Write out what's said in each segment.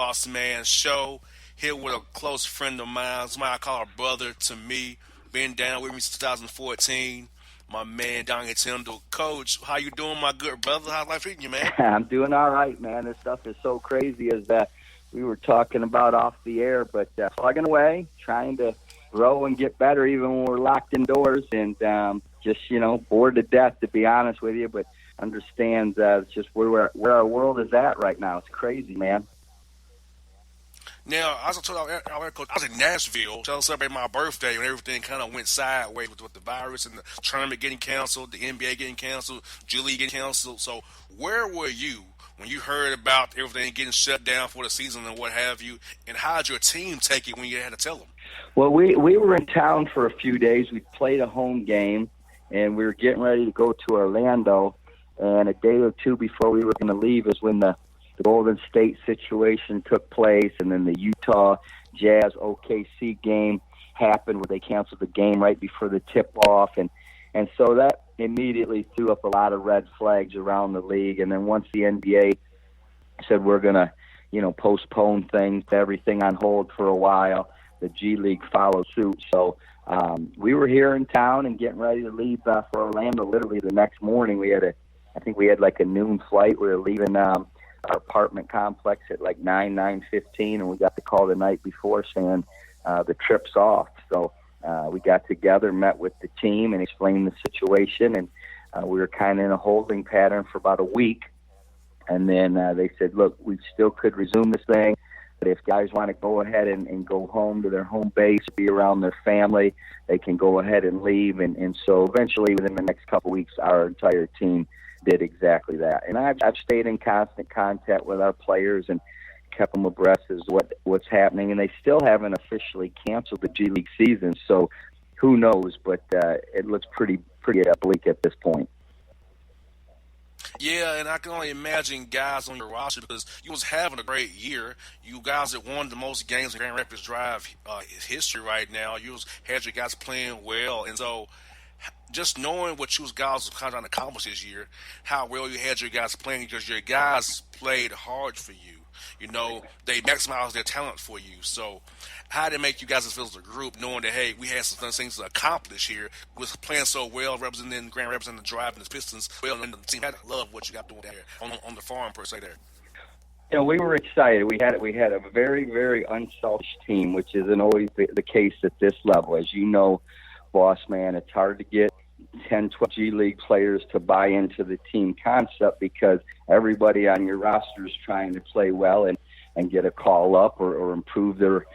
Bossman show. Here with a close friend of mine, somebody I call a brother to me. Been down with me since 2014. My man Donnie Tyndall. Coach, how you doing, my good brother? How's life treating you, man? I'm doing all right, man. This stuff is so crazy as that we were talking about off the air, but plugging away, trying to grow and get better even when we're locked indoors and just, bored to death, to be honest with you, but understand it's just where our world is at right now. It's crazy, man. Now, as I told our coach, I was in Nashville trying to celebrate my birthday when everything kind of went sideways with the virus and the tournament getting canceled, the NBA getting canceled, G League getting canceled. So, where were you when you heard about everything getting shut down for the season and what have you? And how did your team take it when you had to tell them? Well, we were in town for a few days. We played a home game, and we were getting ready to go to Orlando. And a day or two before we were going to leave is when the Golden State situation took place, and then the Utah Jazz OKC game happened where they canceled the game right before the tip-off. And so that immediately threw up a lot of red flags around the league. And then once the NBA said we're going to, postpone things, put everything on hold for a while, the G League followed suit. So we were here in town and getting ready to leave for Orlando. Literally the next morning, I think we had like a noon flight. We were leaving our apartment complex at like 9:15, and we got the call the night before saying the trip's off. So we got together, met with the team, and explained the situation, and we were kind of in a holding pattern for about a week. And then they said, look, we still could resume this thing, but if guys want to go ahead and go home to their home base, be around their family, they can go ahead and leave. And so eventually, within the next couple of weeks, our entire team did exactly that. And I've stayed in constant contact with our players and kept them abreast as what's happening. And they still haven't officially canceled the G League season, so who knows? But it looks pretty bleak at this point. Yeah, and I can only imagine guys on your roster because you was having a great year. You guys that won the most games in Grand Rapids Drive history right now. Had your guys playing well, and so just knowing what you guys were kind of trying to accomplish this year, how well you had your guys playing, because your guys played hard for you. They maximized their talent for you. So how did it make you guys feel as a group, knowing that, hey, we had some things to accomplish here, was playing so well, representing Grand Rapids and the Drive and the Pistons, well, and the team had to love what you got doing there on the farm, per se, there. We were excited. We had a very, very unselfish team, which isn't always the case at this level. As you know, boss man, it's hard to get 10, 12 G League players to buy into the team concept because everybody on your roster is trying to play well and get a call up or improve their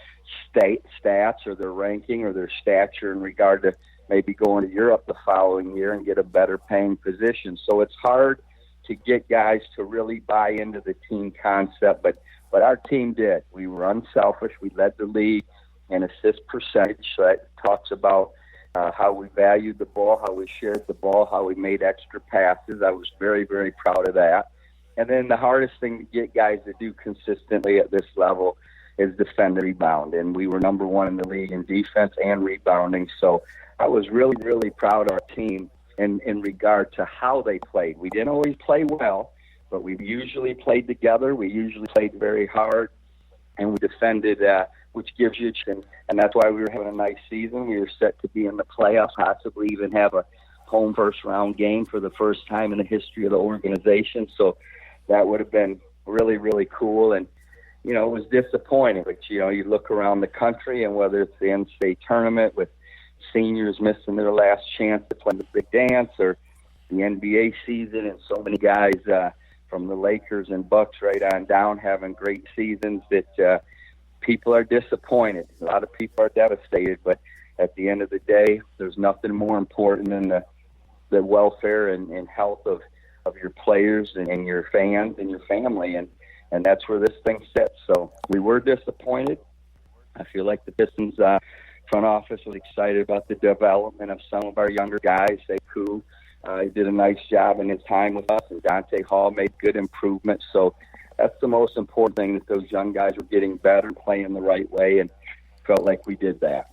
stats or their ranking or their stature in regard to maybe going to Europe the following year and get a better paying position. So it's hard to get guys to really buy into the team concept, but our team did. We were unselfish. We led the league in assist percentage. So that talks about how we valued the ball, how we shared the ball, how we made extra passes. I was very, very proud of that. And then the hardest thing to get guys to do consistently at this level is defend and rebound. And we were number one in the league in defense and rebounding. So I was really, really proud of our team in regard to how they played. We didn't always play well, but we usually played together. We usually played very hard, and we defended, which gives you, and that's why we were having a nice season. We were set to be in the playoffs, possibly even have a home first-round game for the first time in the history of the organization. So that would have been really, really cool. And, it was disappointing. But, you look around the country, and whether it's the NCAA tournament with seniors missing their last chance to play the big dance, or the NBA season and so many guys from the Lakers and Bucks right on down having great seasons, that people are disappointed. A lot of people are devastated, but at the end of the day, there's nothing more important than the welfare and health of your players and your fans and your family, and that's where this thing sits. So we were disappointed. I feel like the Pistons front office was excited about the development of some of our younger guys. Sekou he did a nice job in his time with us, and Dante Hall made good improvements. So that's the most important thing, that those young guys were getting better, playing the right way, and felt like we did that.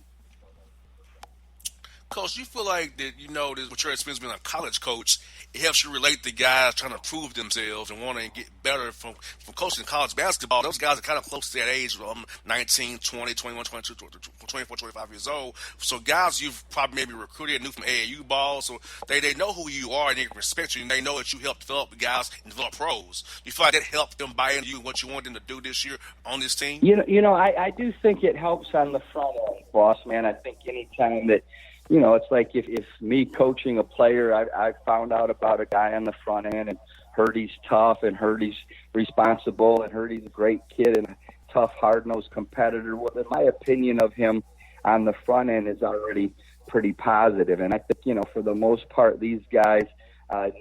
Coach, you feel like that, this with your experience being a college coach, it helps you relate to guys trying to prove themselves and want to get better from coaching college basketball. Those guys are kind of close to that age, 19, 20, 21, 22, 24, 25 years old. So guys you've probably maybe recruited, new from AAU ball, so they know who you are and they respect you and they know that you help develop the guys and develop pros. You feel like that helped them buy into you and what you want them to do this year on this team? I do think it helps on the front end, boss man. I think anytime that, it's like if me coaching a player, I found out about a guy on the front end and heard he's tough and heard he's responsible and heard he's a great kid and a tough, hard-nosed competitor. Well, then my opinion of him on the front end is already pretty positive. And I think, for the most part, these guys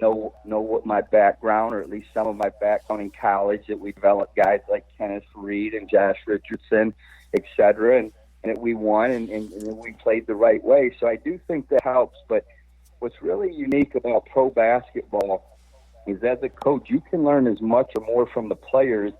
know what my background, or at least some of my background in college, that we developed guys like Kenneth Reed and Josh Richardson, et cetera, and that we won and we played the right way. So I do think that helps. But what's really unique about pro basketball is as a coach, you can learn as much or more from the players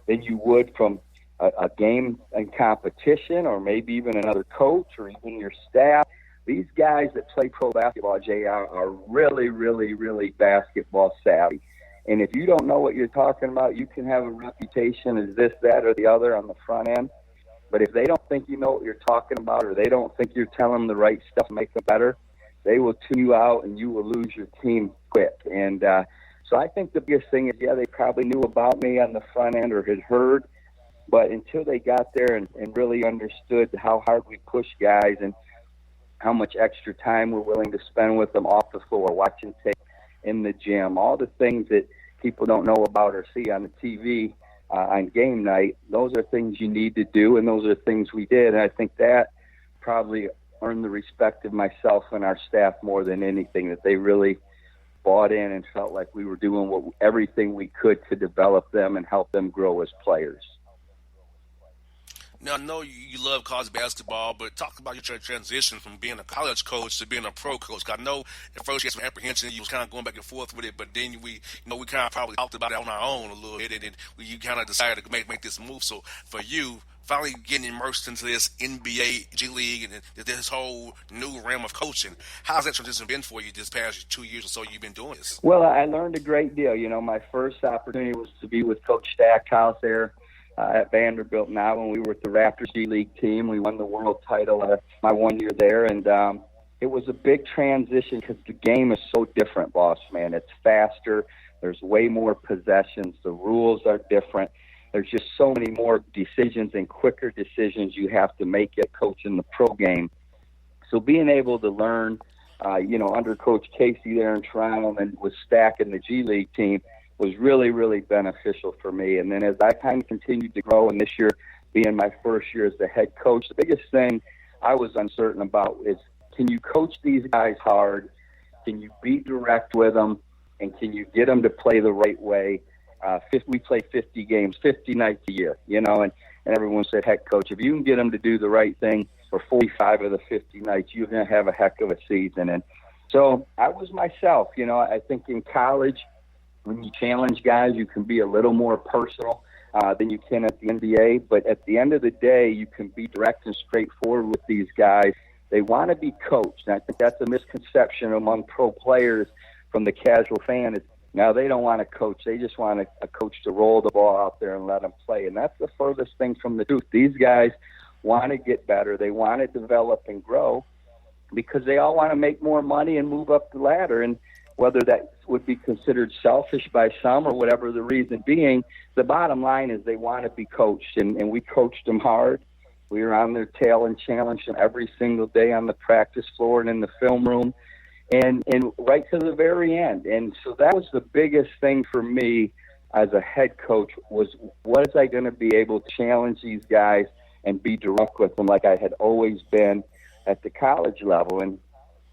than you would from a game and competition, or maybe even another coach or even your staff. These guys that play pro basketball, Jay, are really, really, really basketball savvy. And if you don't know what you're talking about, you can have a reputation as this, that, or the other on the front end. But if they don't think you know what you're talking about, or they don't think you're telling them the right stuff to make them better, they will tune you out and you will lose your team quick. And so I think the biggest thing is, they probably knew about me on the front end or had heard, but until they got there and really understood how hard we push guys and how much extra time we're willing to spend with them off the floor, watching tape in the gym, all the things that people don't know about or see on the TV on game night, those are things you need to do, and those are things we did. And I think that probably earned the respect of myself and our staff more than anything, that they really bought in and felt like we were doing everything we could to develop them and help them grow as players. Now, I know you love college basketball, but talk about your transition from being a college coach to being a pro coach. I know at first you had some apprehension, you was kind of going back and forth with it, but then we kind of probably talked about it on our own a little bit, and then you kind of decided to make this move. So for you, finally getting immersed into this NBA, G League, and this whole new realm of coaching, how's that transition been for you this past 2 years or so you've been doing this? Well, I learned a great deal. My first opportunity was to be with Coach Stackhouse there at Vanderbilt. Now, when we were with the Raptors G League team, we won the world title my 1 year there, and it was a big transition because the game is so different, boss man. It's faster. There's way more possessions. The rules are different. There's just so many more decisions and quicker decisions you have to make at coaching the pro game. So being able to learn, under Coach Casey there in Toronto and with Stack and the G League team was really, really beneficial for me. And then as I kind of continued to grow, and this year being my first year as the head coach, the biggest thing I was uncertain about is, can you coach these guys hard? Can you be direct with them? And can you get them to play the right way? We play 50 games, 50 nights a year, and everyone said, heck, coach, if you can get them to do the right thing for 45 of the 50 nights, you're going to have a heck of a season. And so I was myself. I think in college, when you challenge guys, you can be a little more personal than you can at the NBA. But at the end of the day, you can be direct and straightforward with these guys. They want to be coached. And I think that's a misconception among pro players from the casual fan is, now they don't want to coach. They just want a coach to roll the ball out there and let them play. And that's the furthest thing from the truth. These guys want to get better. They want to develop and grow because they all want to make more money and move up the ladder. And whether that would be considered selfish by some or whatever the reason being, the bottom line is they want to be coached. And we coached them hard. We were on their tail and challenged them every single day on the practice floor and in the film room. And right to the very end. And so that was the biggest thing for me as a head coach was, what is I going to be able to challenge these guys and be direct with them like I had always been at the college level. And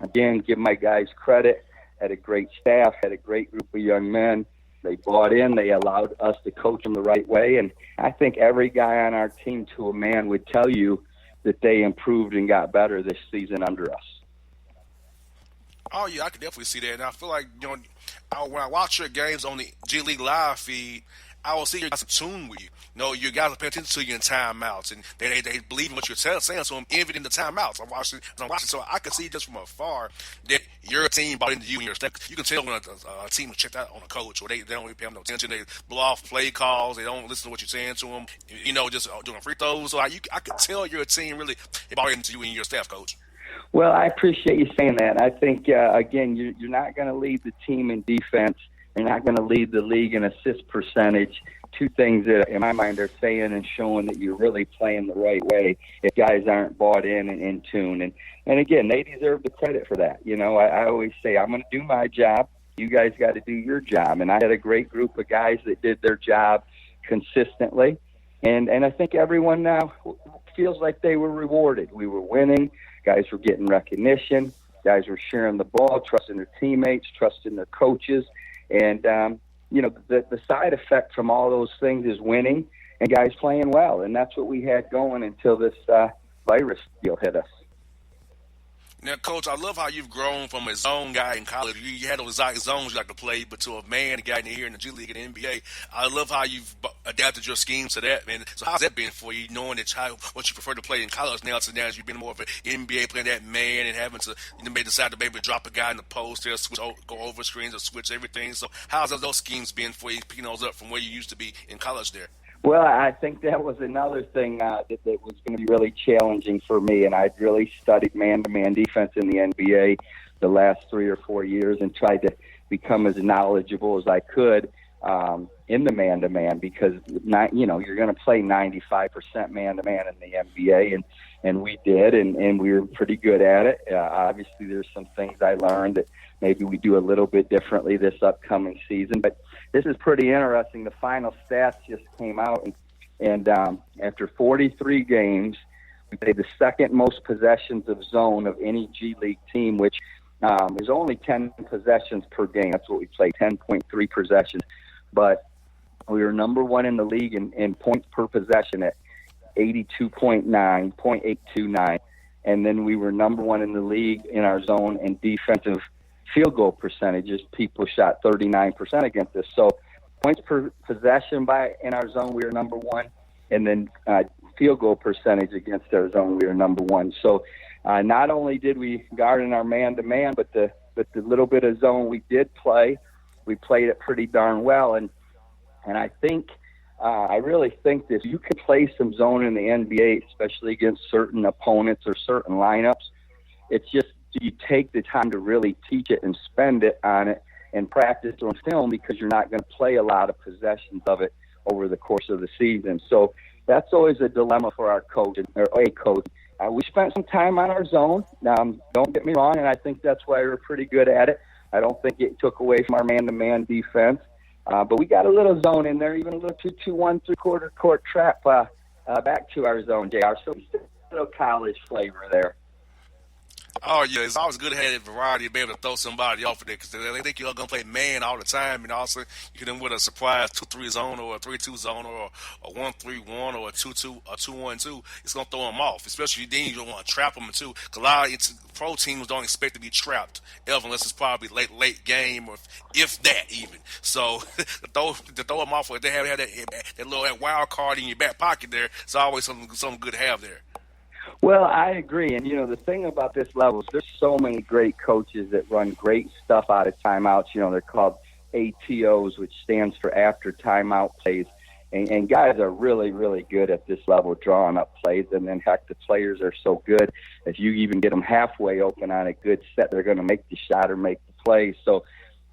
again, give my guys credit, had a great staff, had a great group of young men. They bought in, they allowed us to coach them the right way. And I think every guy on our team to a man would tell you that they improved and got better this season under us. Oh yeah, I can definitely see that, and I feel like when I watch your games on the G League live feed, I will see you guys in tune with you. You guys are paying attention to you in timeouts, and they believe in what you're saying, so I'm even in the timeouts. I'm watching, so I can see just from afar that your team bought into you and your staff. You can tell when a team is checked out on a coach, or they don't really pay them no attention. They blow off play calls. They don't listen to what you're saying to them. Just doing free throws. So I could tell your team really bought into you and your staff, coach. Well, I appreciate you saying that. I think, again, you're not going to lead the team in defense. You're not going to lead the league in assist percentage. Two things that, in my mind, are saying and showing that you're really playing the right way if guys aren't bought in and in tune. And again, they deserve the credit for that. I always say, I'm going to do my job. You guys got to do your job. And I had a great group of guys that did their job consistently. And I think everyone now feels like they were rewarded. We were winning. Guys were getting recognition. Guys were sharing the ball, trusting their teammates, trusting their coaches. And, the side effect from all those things is winning and guys playing well. And that's what we had going until this virus deal hit us. Now, Coach, I love how you've grown from a zone guy in college. You had those zones you like to play, but to a man guy here in the G League and the NBA. I love how you've adapted your schemes to that, man. So how's that been for you, knowing what you prefer to play in college now to now as you've been more of an NBA playing that man and having to decide to maybe drop a guy in the post there, go over screens or switch everything. So how's those schemes been for you, picking those up from where you used to be in college there? Well, I think that was another thing that was going to be really challenging for me, and I'd really studied man-to-man defense in the NBA the last 3 or 4 years and tried to become as knowledgeable as I could in the man-to-man because, you're going to play 95% man-to-man in the NBA, and we did, and we were pretty good at it. Obviously, there's some things I learned that maybe we do a little bit differently this upcoming season, but this is pretty interesting. The final stats just came out, and after 43 games, we played the second most possessions of zone of any G League team, which is only 10 possessions per game. That's what we played, 10.3 possessions. But we were number one in the league in points per possession at 82.9, 0.829. And then we were number one in the league in our zone in defensive field goal percentages. People shot 39% against us. So points per possession in our zone, we were number one. And then field goal percentage against our zone, we were number one. So not only did we guard in our man-to-man, but the little bit of zone we did play, we played it pretty darn well. And I think I really think that you can play some zone in the NBA, especially against certain opponents or certain lineups. It's just you take the time to really teach it and spend it on it and practice on film because you're not going to play a lot of possessions of it over the course of the season. So that's always a dilemma for our coach or a coach. We spent some time on our zone. Don't get me wrong, and I think that's why we're pretty good at it. I don't think it took away from our man-to-man defense. But we got a little zone in there, even a little 2-2-1 3/4 court trap back to our zone, JR. So a little college flavor there. Oh, yeah, it's always good to have that variety to be able to throw somebody off of there because they think you're going to play man all the time, and also you can then with a surprise 2-3 zone or a 3-2 zone or a 1-3-1 or a 2-2 or 2-1-2. It's going to throw them off, especially then you don't want to trap them too because a lot of pro teams don't expect to be trapped ever unless it's probably late game or if that even. So to throw them off, if they have that little wild card in your back pocket there, it's always something good to have there. Well, I agree. And, the thing about this level is there's so many great coaches that run great stuff out of timeouts. They're called ATOs, which stands for after timeout plays. And guys are really, really good at this level, drawing up plays. And then, heck, the players are so good. If you even get them halfway open on a good set, they're going to make the shot or make the play. So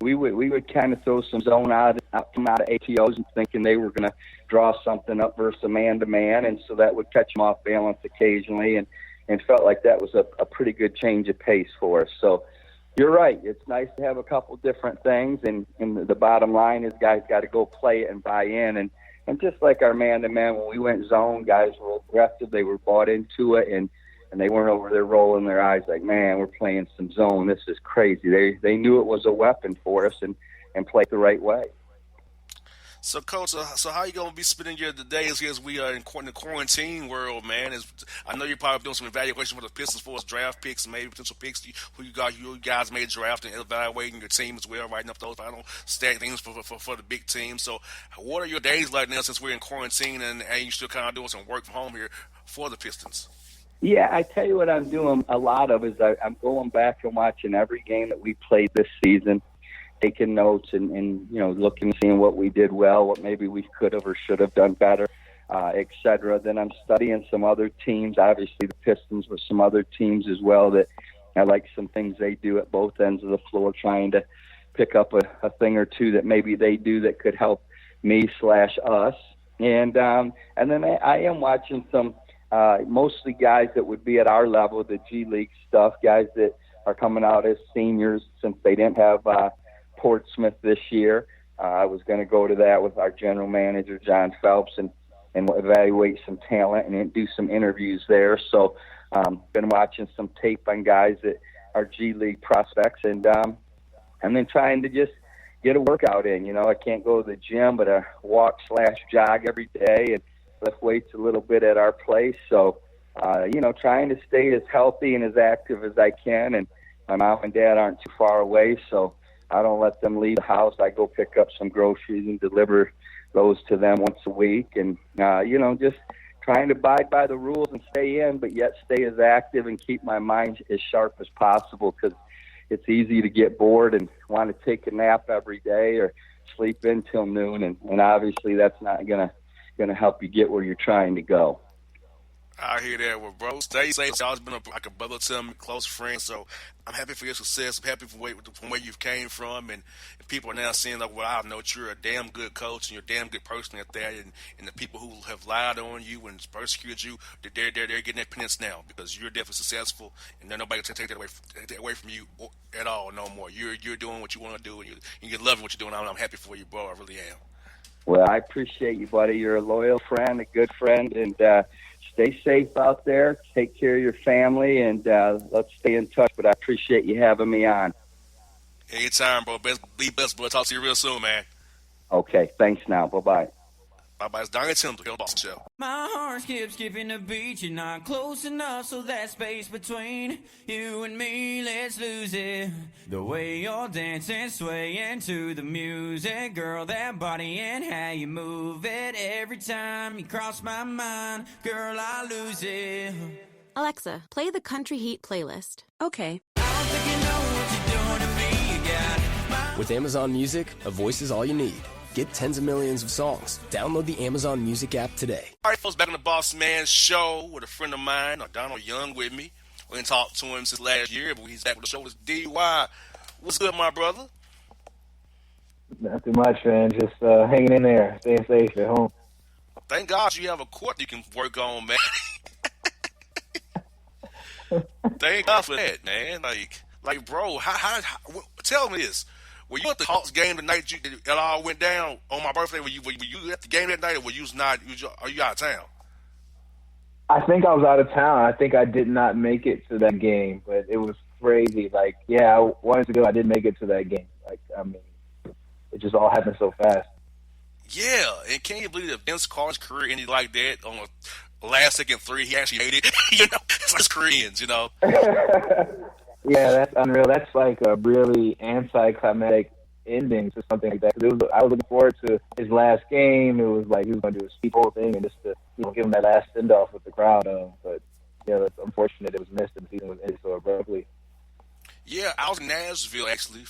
we would kind of throw some zone out of ATOs and thinking they were going to draw something up versus a man-to-man, and so that would catch them off balance occasionally, and felt like that was a pretty good change of pace for us. So you're right. It's nice to have a couple different things, and the bottom line is guys got to go play it and buy in. And just like our man-to-man, when we went zone, guys were aggressive. They were bought into it, and they weren't over there rolling their eyes like, man, we're playing some zone. This is crazy. They knew it was a weapon for us and played the right way. So, Coach, so how you gonna be spending your the days here as we are in the quarantine world, man? I know you're probably doing some evaluation for the Pistons for us draft picks, maybe potential picks. Who you guys may draft and evaluating your team as well, writing up those final stat things for the big team. So, what are your days like now since we're in quarantine and you still kind of doing some work from home here for the Pistons? Yeah, I tell you what I'm doing a lot of is I'm going back and watching every game that we played this season, taking notes and looking, seeing what we did well, what maybe we could have or should have done better, et cetera. Then I'm studying some other teams, obviously the Pistons, with some other teams as well that I like some things they do at both ends of the floor, trying to pick up a thing or two that maybe they do that could help me/us. And then I am watching some mostly guys that would be at our level, the G League stuff, guys that are coming out as seniors since they didn't have Portsmouth this year. I was going to go to that with our general manager, John Phelps, and evaluate some talent and do some interviews there. So been watching some tape on guys that are G League prospects and then trying to just get a workout in. I can't go to the gym, but I walk/jog every day and lift weights a little bit at our place. So, trying to stay as healthy and as active as I can. And my mom and dad aren't too far away, so I don't let them leave the house. I go pick up some groceries and deliver those to them once a week. And, just trying to abide by the rules and stay in, but yet stay as active and keep my mind as sharp as possible, because it's easy to get bored and want to take a nap every day or sleep in till noon. And obviously that's not going to help you get where you're trying to go. I hear that. Well, bro, stay safe. Y'all's been like a brother to me, close friend. So I'm happy for your success. I'm happy from where you've came from, and people are now seeing like, well, I know that you're a damn good coach and you're a damn good person at that. And the people who have lied on you and persecuted you, they're getting their penance now because you're definitely successful, and nobody can take that away from you at all no more. You're doing what you want to do, and you're loving what you're doing. I'm happy for you, bro. I really am. Well, I appreciate you, buddy. You're a loyal friend, a good friend, and stay safe out there. Take care of your family, and let's stay in touch. But I appreciate you having me on. Anytime, bro. Be best, bro. Talk to you real soon, man. Okay, thanks now. Bye-bye. Bye-bye. It's Donnie Timber here on the Bossman Show. My heart skips skipping the beat. You're not close enough, so that space between you and me, let's lose it. The way you're dancing, swaying to the music, girl, that body and how you move it. Every time you cross my mind, girl, I lose it. Alexa, play the Country Heat playlist. Okay. I don't think you know what you're doing to me. You got With Amazon Music, a voice is all you need. Get tens of millions of songs. Download the Amazon Music app today. All right, folks, back on the Bossman Show with a friend of mine, Donald Young, with me. We didn't talk to him since last year, but he's back with the show. It's DY. What's good, my brother? Not too much, man. Just hanging in there, staying safe at home. Thank God you have a court you can work on, man. Thank God for that, man. Like, bro, how tell me this. Were you at the Hawks game the night it all went down on my birthday? Were you at the game that night, or were you not? Are you out of town? I think I was out of town. I think I did not make it to that game, but it was crazy. Like, yeah, I wanted to go. I didn't make it to that game. Like, I mean, it just all happened so fast. Yeah, and can you believe that Vince Carter's career ended like that on a last-second three? He actually made it. It's like Koreans, Yeah, that's unreal. That's like a really anticlimactic ending to something like that. 'Cause I was looking forward to his last game. It was like he was going to do his speech whole thing and just to give him that last send-off with the crowd. But it's unfortunate it was missed and the season was ended so abruptly. Yeah, I was in Nashville actually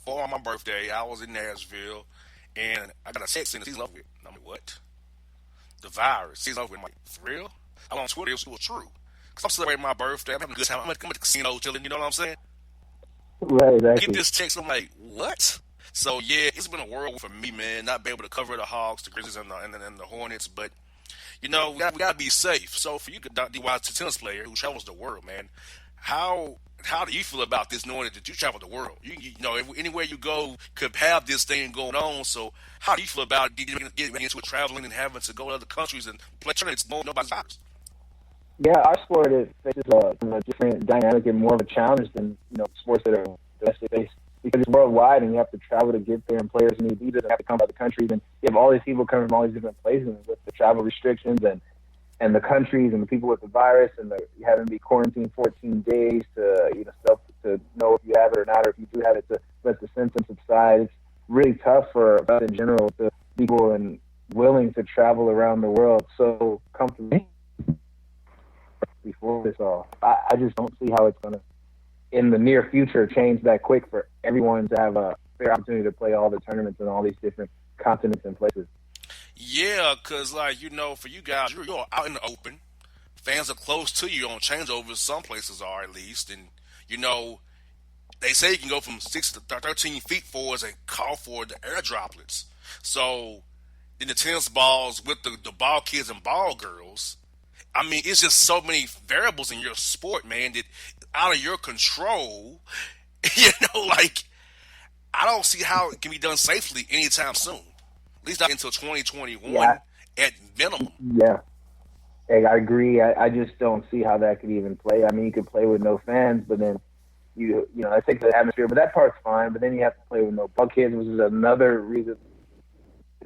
for my birthday. I was in Nashville, and I got a text in the season over with. I'm like, what? The virus season over with. I'm like, for real? I went on Twitter. It was true. Because I'm celebrating my birthday. I'm having a good time. I'm at the casino chilling. You know what I'm saying? Right, exactly. I get this text. I'm like, what? So, yeah, it's been a whirlwind for me, man. Not be able to cover the Hawks, the Grizzlies, and the Hornets. But, we got to be safe. So, for you, DY, tennis player who travels the world, man, how do you feel about this, knowing that you travel the world? Anywhere you go could have this thing going on. So, how do you feel about getting into it, traveling and having to go to other countries and play tournaments? Nobody's virus. Yeah, our sport faces a different dynamic and more of a challenge than sports that are domestic based, because it's worldwide and you have to travel to get there, and players need visas and have to come by the countries, and you have all these people coming from all these different places with the travel restrictions and the countries and the people with the virus, and you having to be quarantined 14 days to to know if you have it or not, or if you do have it to let the symptoms subside. It's really tough for us in general, to people and willing to travel around the world so comfortably before this all. I just don't see how it's going to, in the near future, change that quick for everyone to have a fair opportunity to play all the tournaments in all these different continents and places. Yeah, because, for you guys, you're out in the open. Fans are close to you on changeovers. Some places are, at least. And, they say you can go from 6 to 13 feet forwards and call for the air droplets. So, in the tennis balls with the ball kids and ball girls, I mean, it's just so many variables in your sport, man, that out of your control. I don't see how it can be done safely anytime soon. At least not until 2021 at minimum. Yeah. Hey, I agree. I just don't see how that could even play. I mean, you could play with no fans, but then that takes the atmosphere. But that part's fine. But then you have to play with no ball kids, which is another reason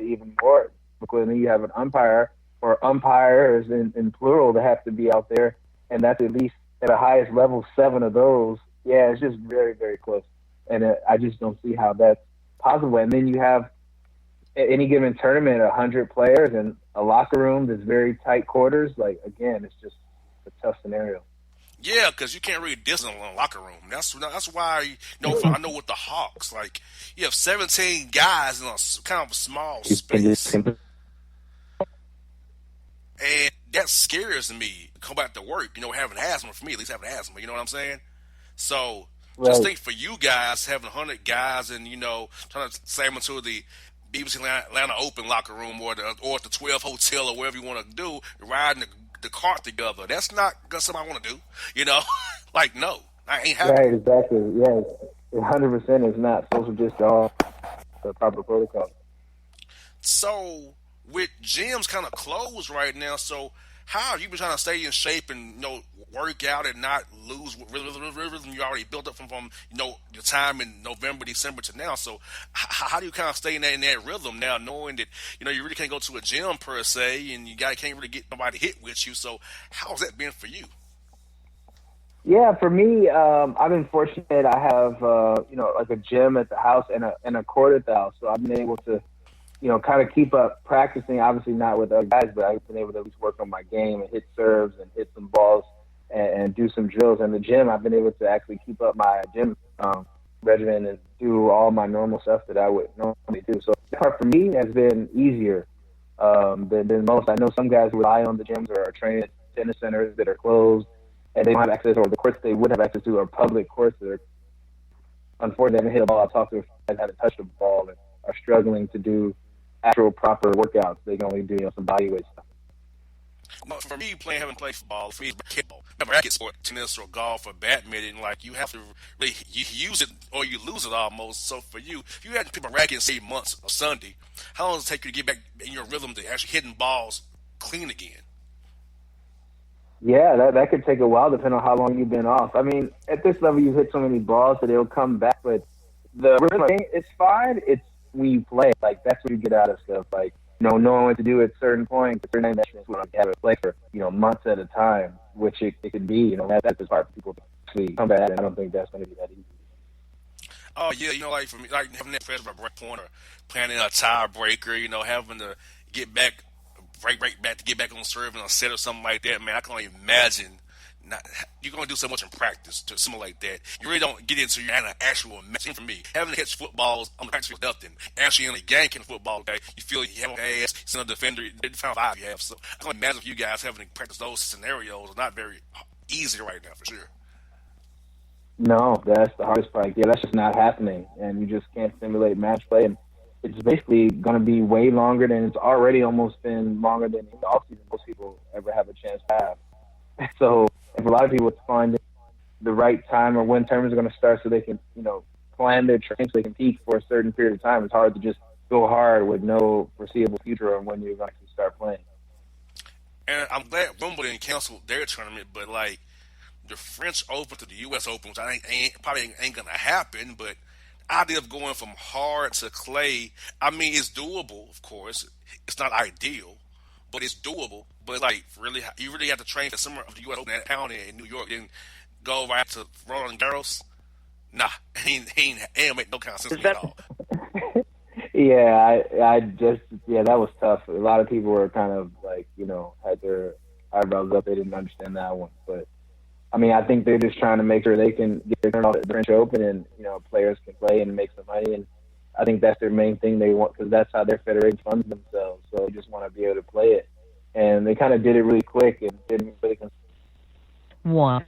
even more, because then you have an umpire or umpires in plural that have to be out there, and that's at least at the highest level 7 of those. Yeah, it's just very, very close, and I just don't see how that's possible. And then you have at any given tournament 100 players and a locker room that's very tight quarters. Like, again, it's just a tough scenario. Yeah, because you can't really distance in a locker room. That's why I know with the Hawks, you have 17 guys in a kind of a small space, and that scares me. Come back to work, having asthma, for me at least, having asthma. You know what I'm saying? So just think, for you guys having 100 guys and trying to slam into the BBC Atlanta Open locker room or at the 12 Hotel or wherever you want to do, riding the cart together. That's not something I want to do. No, I ain't happy. Right, exactly. Yes, 100% is not social distance, the proper protocol. So with gyms kind of closed right now, so how have you been trying to stay in shape and work out and not lose rhythm you already built up from your time in November, December to now? So how do you kind of stay in that rhythm now, knowing that you really can't go to a gym per se, and you can't really get nobody hit with you? So how's that been for you? Yeah, for me, I've been fortunate. I have like a gym at the house and a court at the house, so I've been able to kind of keep up practicing, obviously not with other guys, but I've been able to at least work on my game and hit serves and hit some balls and do some drills. In the gym, I've been able to actually keep up my gym regimen and do all my normal stuff that I would normally do. So that part for me has been easier than most. I know some guys rely on the gyms or are training at tennis centers that are closed, and they don't have access, or the courts they would have access to are public courts that are, unfortunately, they haven't hit a ball. I've talked to guys that haven't touched a ball and are struggling to do actual proper workouts. They can only do some body weight stuff. Well, for me, haven't played football. For me, it's basketball. Racket sport, tennis or golf or badminton. You have to really use it or you lose it almost. So for you, if you had to pick a racket and say months or Sunday, how long does it take you to get back in your rhythm to actually hitting balls clean again? Yeah, that could take a while depending on how long you've been off. I mean, at this level, you hit so many balls that they'll come back. But the rhythm thing, it's fine. It's when you play, that's what you get out of stuff. Knowing what to do at certain points, at certain dimensions, when you have it play for, months at a time, which it could be, that's the part for people to actually come back, and I don't think that's going to be that easy. Oh, yeah, for me, having that pressure break point or planning a tiebreaker, having to get back, break back to get back on serve in a set or something like that, man, I can only imagine. You're going to do so much in practice to simulate that. You really don't get into an actual match. For me, having to catch footballs on the practice field, nothing. Actually, in a game, catching football, okay, you feel you have an ass, it's another defender, the foul five you have. So I can imagine if you guys having to practice those scenarios are not very easy right now, for sure. No, that's the hardest part. Yeah, that's just not happening, and you just can't simulate match play. And it's basically going to be way longer than it's already almost been longer than the offseason most people ever have a chance to have. So for a lot of people, it's finding the right time or when tournaments are going to start so they can, plan their training so they can peak for a certain period of time. It's hard to just go hard with no foreseeable future on when you're going to start playing. And I'm glad Wimbledon canceled their tournament, but the French Open to the U.S. Open, which probably ain't going to happen, but idea of going from hard to clay, I mean, it's doable, of course. It's not ideal, but it's doable. But like, really, you really have to train for summer of the U.S. Open at County in New York, and go right to Roland Garros. Nah, he ain't make no kind of sense to me at all. Yeah, I just that was tough. A lot of people were kind of like, had their eyebrows up. They didn't understand that one. But I mean, I think they're just trying to make sure they can get their turn off at the French Open, and players can play and make some money. And I think that's their main thing they want, because that's how their federation funds themselves. So they just want to be able to play it. And they kind of did it really quick and didn't really. One.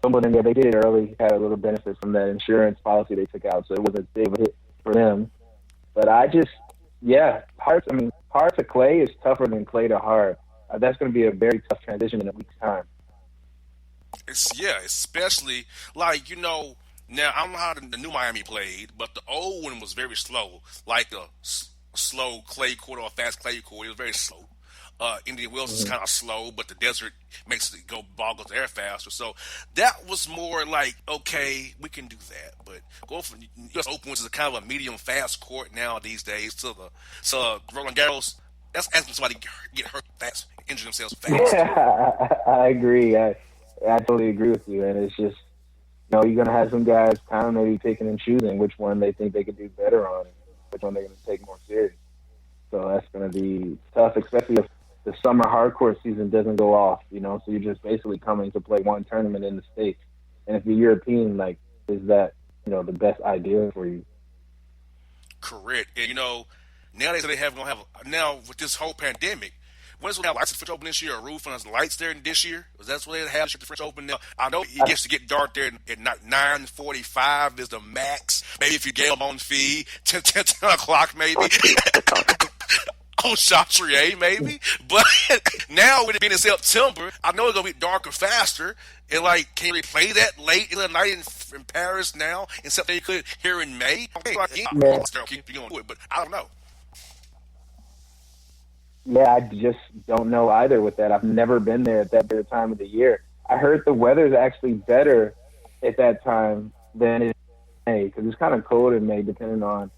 Wimbledon, they did it early, had a little benefit from that insurance policy they took out, so it wasn't a big hit for them. But hard to clay is tougher than clay to hard. That's going to be a very tough transition in a week's time. Especially like, now I don't know how the new Miami played, but the old one was very slow, like a slow clay court or a fast clay court. It was very slow. Indian Wells is kind of slow, but the desert makes it ball goes air faster. So that was more like, okay, we can do that. But go from U.S. Open, which is a kind of a medium fast court now these days, to Roland Garros. That's asking somebody to get hurt fast, injure themselves fast. Yeah, I agree. I totally agree with you. And it's just, you're going to have some guys kind of maybe picking and choosing which one they think they could do better on, and which one they're going to take more serious. So that's going to be tough, especially if the summer hardcore season doesn't go off, so you're just basically coming to play one tournament in the States. And if you're European, is that, the best idea for you? Correct. And, now they say now with this whole pandemic, when's going to have lights at the French Open this year, a roof and there's lights there this year? Because that's what they have at the French Open now. I know it gets to get dark there at 9:45 is the max. Maybe if you get them on the feed, 10 o'clock maybe. On Chatrier, maybe. But now, with it being in September, I know it's going to be darker faster. And, can you play that late in the night in Paris now, in September you could here in May? I'll keep going to it, but I don't know. Yeah, I just don't know either with that. I've never been there at that time of the year. I heard the weather's actually better at that time than in May, because it's kind of cold in May, depending on,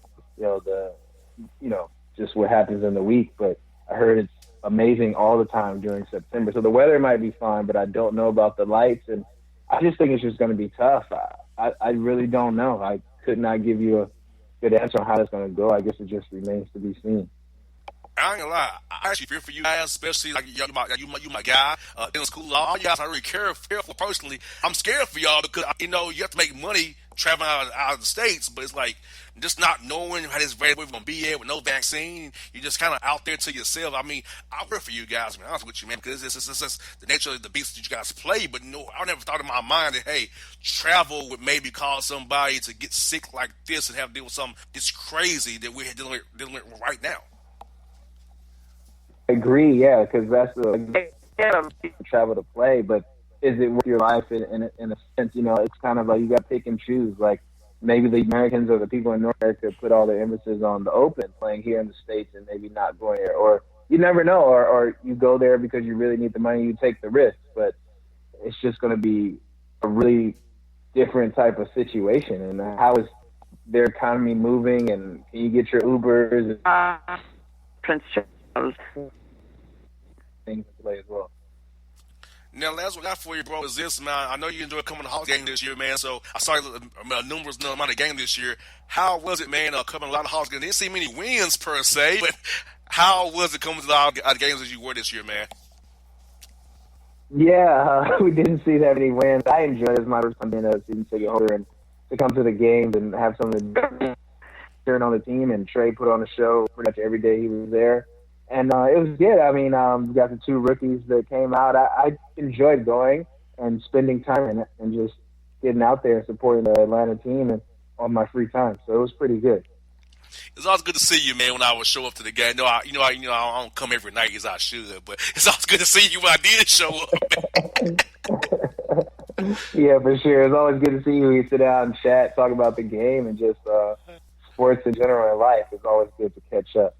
just what happens in the week. But I heard it's amazing all the time during September. So the weather might be fine, but I don't know about the lights. And I just think it's just going to be tough. I really don't know. I could not give you a good answer on how it's going to go. I guess it just remains to be seen. I ain't gonna lie. I actually fear for you guys, especially you my guy. In school, all you guys I really care for personally. I'm scared for y'all because you have to make money traveling out of the States, but it's like just not knowing how this variant we're gonna be at with no vaccine. You're just kind of out there to yourself. I mean, I work for you guys, man. Honest with you, man, because it's the nature of the beast that you guys play. But I never thought in my mind that travel would maybe cause somebody to get sick like this and have to deal with something this crazy that we're dealing with right now. I agree, yeah, because that's travel to play, but is it worth your life in a sense? It's kind of like you got to pick and choose. Like maybe the Americans or the people in North America put all their emphasis on the Open, playing here in the States, and maybe not going there. Or you never know, or you go there because you really need the money, you take the risk. But it's just going to be a really different type of situation. And how is their economy moving? And can you get your Ubers? Prince Charles. Things to play as well. Now, last one I got for you, bro, is this, man. I know you enjoyed coming to the Hawks game this year, man. So I saw numerous amount of games this year. How was it, man, coming to a lot of Hawks games? Didn't see many wins per se, but how was it coming to the games as you were this year, man? Yeah, we didn't see that many wins. I enjoyed it as my first time being a season ticket holder, and to come to the games and have something to turn on the team. And Trey put on a show pretty much every day he was there. And it was good. I mean, we got the two rookies that came out. I enjoyed going and spending time in it and just getting out there and supporting the Atlanta team and on my free time. So it was pretty good. It's always good to see you, man, when I would show up to the game. I don't come every night as I should, but it's always good to see you when I did show up. Yeah, for sure. It's always good to see you. We sit down and chat, talk about the game, and just sports in general in life. It's always good to catch up.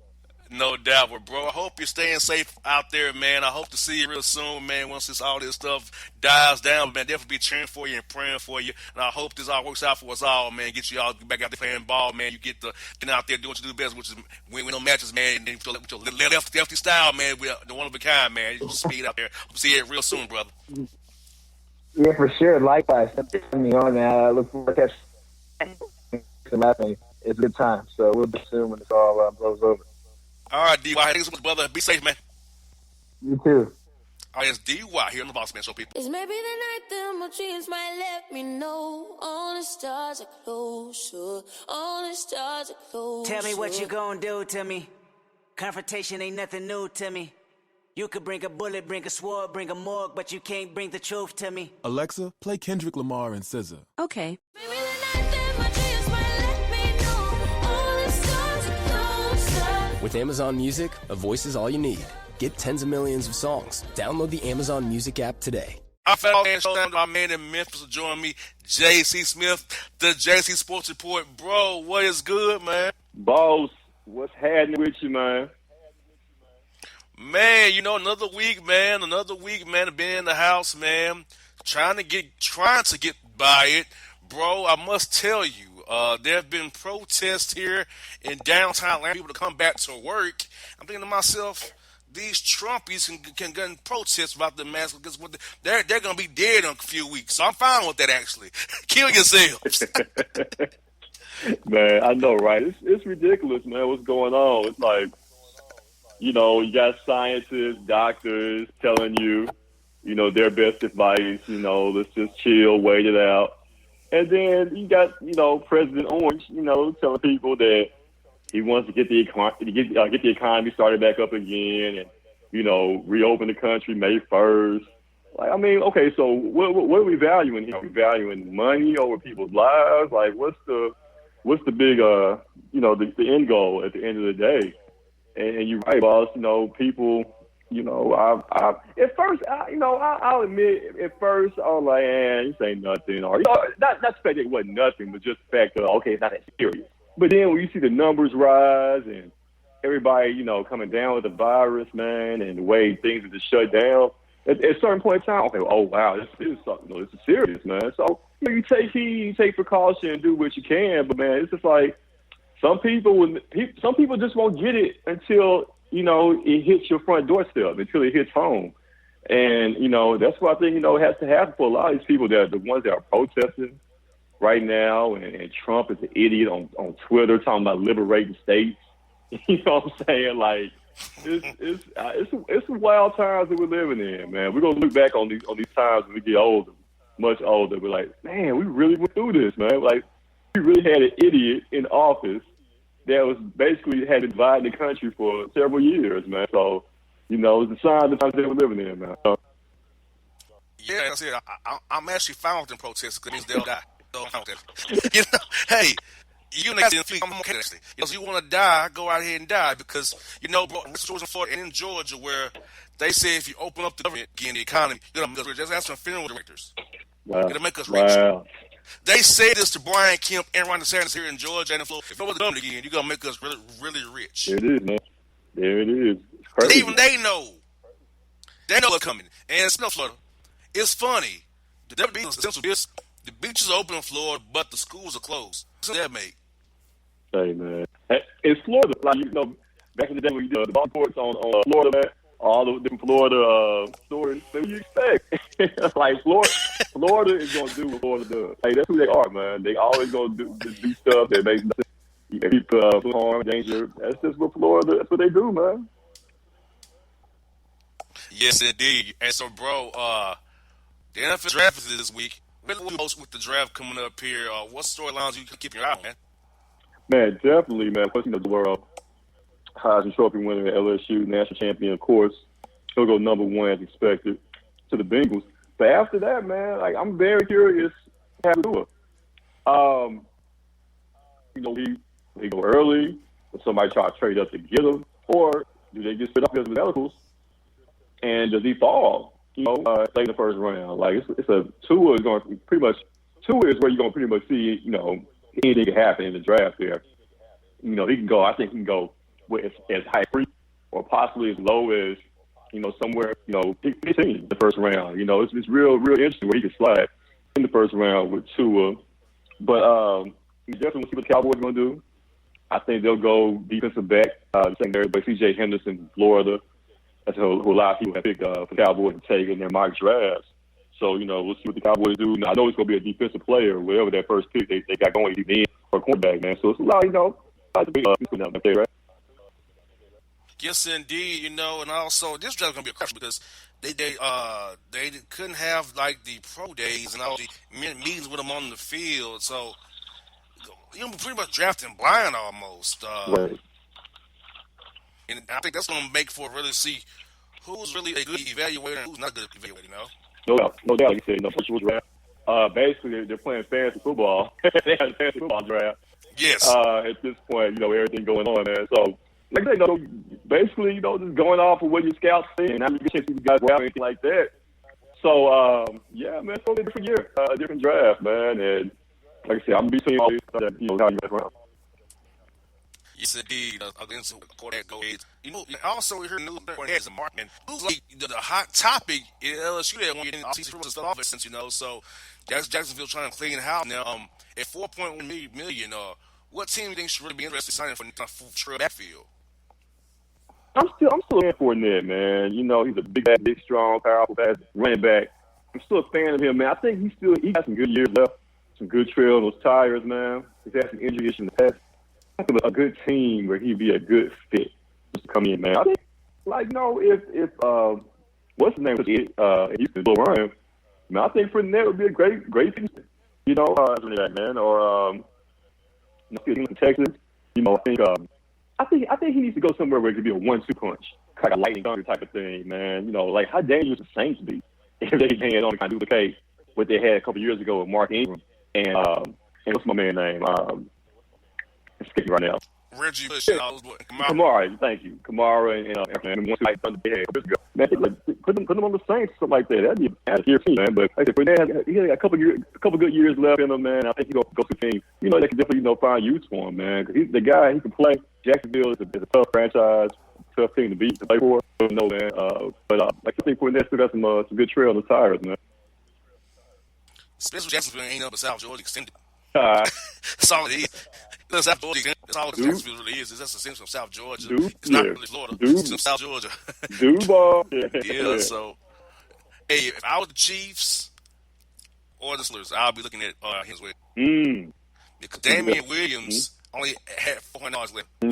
No doubt. Well, bro, I hope you're staying safe out there, man. I hope to see you real soon, man, once all this stuff dies down, man. Definitely be cheering for you and praying for you. And I hope this all works out for us all, man. Get you all back out there playing ball, man. You get out there doing what you do best, which is win no matches, man. And then with your lefty style, man. We're the one of a kind, man. You just speed out there. Hope to see you real soon, brother. Yeah, for sure. Likewise. Thanks for having me on, man. I look forward to catching. It's a good time. So we'll be soon when this all blows over. All right, D.Y. Thank you so much, brother. Be safe, man. You too. All right, it's D.Y. here on the Bossman Show, people. It's maybe the night that my dreams might let me know. All the stars are closer. All the stars are closer. Tell me what you gonna do to me. Confrontation ain't nothing new to me. You could bring a bullet, bring a sword, bring a morgue, but you can't bring the truth to me. Alexa, play Kendrick Lamar and SZA. Okay. Maybe the night that my dreams might let me know. All the stars are closer. With Amazon Music, a voice is all you need. Get tens of millions of songs. Download the Amazon Music app today. I found my man in Memphis to join me, J.C. Smith, the J.C. Sports Report. Bro, what is good, man? Boss, what's happening with you, man? Man, another week, man. I've been in the house, man, trying to get by it. Bro, I must tell you, there have been protests here in downtown Atlanta, people to come back to work. I'm thinking to myself, these Trumpies can protest about the mask because they're going to be dead in a few weeks. So I'm fine with that, actually. Kill yourselves. Man, I know, right? It's ridiculous, man, what's going on. It's like, you got scientists, doctors telling you, their best advice, let's just chill, wait it out. And then you got, President Orange, telling people that he wants to get the economy started back up again and, reopen the country May 1st. Like, I mean, okay, so what are we valuing here? Are we valuing money over people's lives? Like, what's the big, the end goal at the end of the day? And you're right, boss. People. At first, I'll admit. At first, I was like, this ain't nothing, or not the fact that it wasn't nothing, but just the fact that okay, it's not that serious. But then when you see the numbers rise and everybody, coming down with the virus, man, and the way things are just shut down, at a certain point in time, okay, oh wow, this is something. This is serious, man. So you take heed, you take precaution, do what you can. But man, it's just like. Some people just won't get it until, it hits your front doorstep, until it hits home. And, that's what I think, has to happen for a lot of these people the ones that are protesting right now. And Trump is an idiot on Twitter talking about liberating states. You know what I'm saying? Like, it's some wild times that we're living in, man. We're going to look back on these times when we get older, much older. We're like, man, we really went through this, man. Like, we really had an idiot in office that was basically had divided the country for several years, man. So, it's a sign of the times that we're living in, man. Yeah, I said, I'm actually fine with them protests because it means they'll die. Hey, you next in fleet, I'm okay actually. If you want to die, go out here and die because, bro, this was in Florida and in Georgia where they say if you open up the government again, the economy, you're going to make us rich. Just ask some funeral directors. Wow. You're going to make us rich. Wow. They say this to Brian Kemp and Ron DeSantis here in Georgia and in Florida. If it was the government again, you're going to make us really, really rich. There it is, man. There it is. It's crazy. Even they know. They know what's coming. And it's not Florida. It's funny. The beaches are open in Florida, but the schools are closed. What's that make? Hey, man. Hey, in Florida, like, back in the day when you did the ball courts on Florida, man, all the different Florida stories, what do you expect? Like, Florida is going to do what Florida does. Hey, that's who they are, man. They always going to do stuff that makes people harm, danger. That's just what Florida, that's what they do, man. Yes, indeed. And so, bro, the NFL draft is this week. With the draft coming up here, what storylines you keep your eye on, man? Man, definitely, man. Plus, the world Heisman Trophy winner at LSU, national champion, of course. He'll go number one as expected to the Bengals. But after that, man, like, I'm very curious how to do it. They go early, or somebody try to trade up to get him, or do they just fit up his medicals? And does he fall? Late in the first round. Like, it's a Tua is going to pretty much. Tua is where you're going to pretty much see, anything can happen in the draft there. He can go. I think he can go with as high as 3 or possibly as low as, somewhere, 15 the first round. It's real interesting where he can slide in the first round with Tua. But we definitely see what the Cowboys are going to do. I think they'll go defensive back, secondary, but C.J. Henderson from Florida. That's who a lot of people have picked for the Cowboys to take in their mock drafts. So, we'll see what the Cowboys do. Now, I know it's going to be a defensive player, whatever that first pick they got going, either end or quarterback, man. So it's a lot, to be putting out there, right? Yes, indeed. And also this draft is gonna be a question because they couldn't have like the pro days and all the meetings with them on the field, so pretty much drafting blind almost. Right. And I think that's gonna make for really see who's really a good evaluator and who's not a good evaluator. No doubt. Like you said, first draft. Basically, they're playing fantasy football. They have a fantasy football draft. Yes. At this point, everything going on, man. So. Like I said, basically, just going off of what your scouts see, and I'm not going to see you guys go out or anything like that. So, yeah, man, it's totally a different year, different draft, man. And like I said, I'm going to be seeing all these stuff that, how you guys run. Yes, indeed. Against quarterback go ahead. Also we heard news as a market. Who's like the hot topic in LSU that want to get in all-season stuff off since so Jacksonville trying to clean house now. At $4.1 million, what team do you think should really be interested in signing for the trail backfield? I'm still in for Ned, man. He's a big, strong, powerful, fast running back. I'm still a fan of him, man. I think he got some good years left, some good trail on those tires, man. He's had some injury issues in the past. I think a good team where he'd be a good fit just to come in, man. I think, if what's his name was Houston, Bill Ryan, man, I think for Ned would be a great piece, running back, man. Or in Texas, I think he needs to go somewhere where it could be a 1-2 punch, like a lightning thunder type of thing, man. Like how dangerous the Saints be if they can only kind of duplicate what they had a couple years ago with Mark Ingram and what's my man's name? It's escaping right now. Reggie Bush, Kamara. Thank you, Kamara and once I thunder they had years ago. Man, put them on the Saints, something like that. That'd be a here for man. But like I said, he had a couple good years left in him, man. I think he go to the team. They can definitely find use for him, man. Because he's the guy. He can play. Jacksonville is a tough franchise, tough team to play for. No, man. But I think Fournette still got some good trail on the tires, man. Especially Jacksonville ain't up but South Georgia extended. That's all it is. South Georgia. That's all Jacksonville really is. It's just essentially South Georgia. It's not really Florida. It's South Georgia. Duval. Yeah. So, hey, if I was the Chiefs or the Steelers, I'll be looking at his way. Because Damian Williams only had 400 yards left in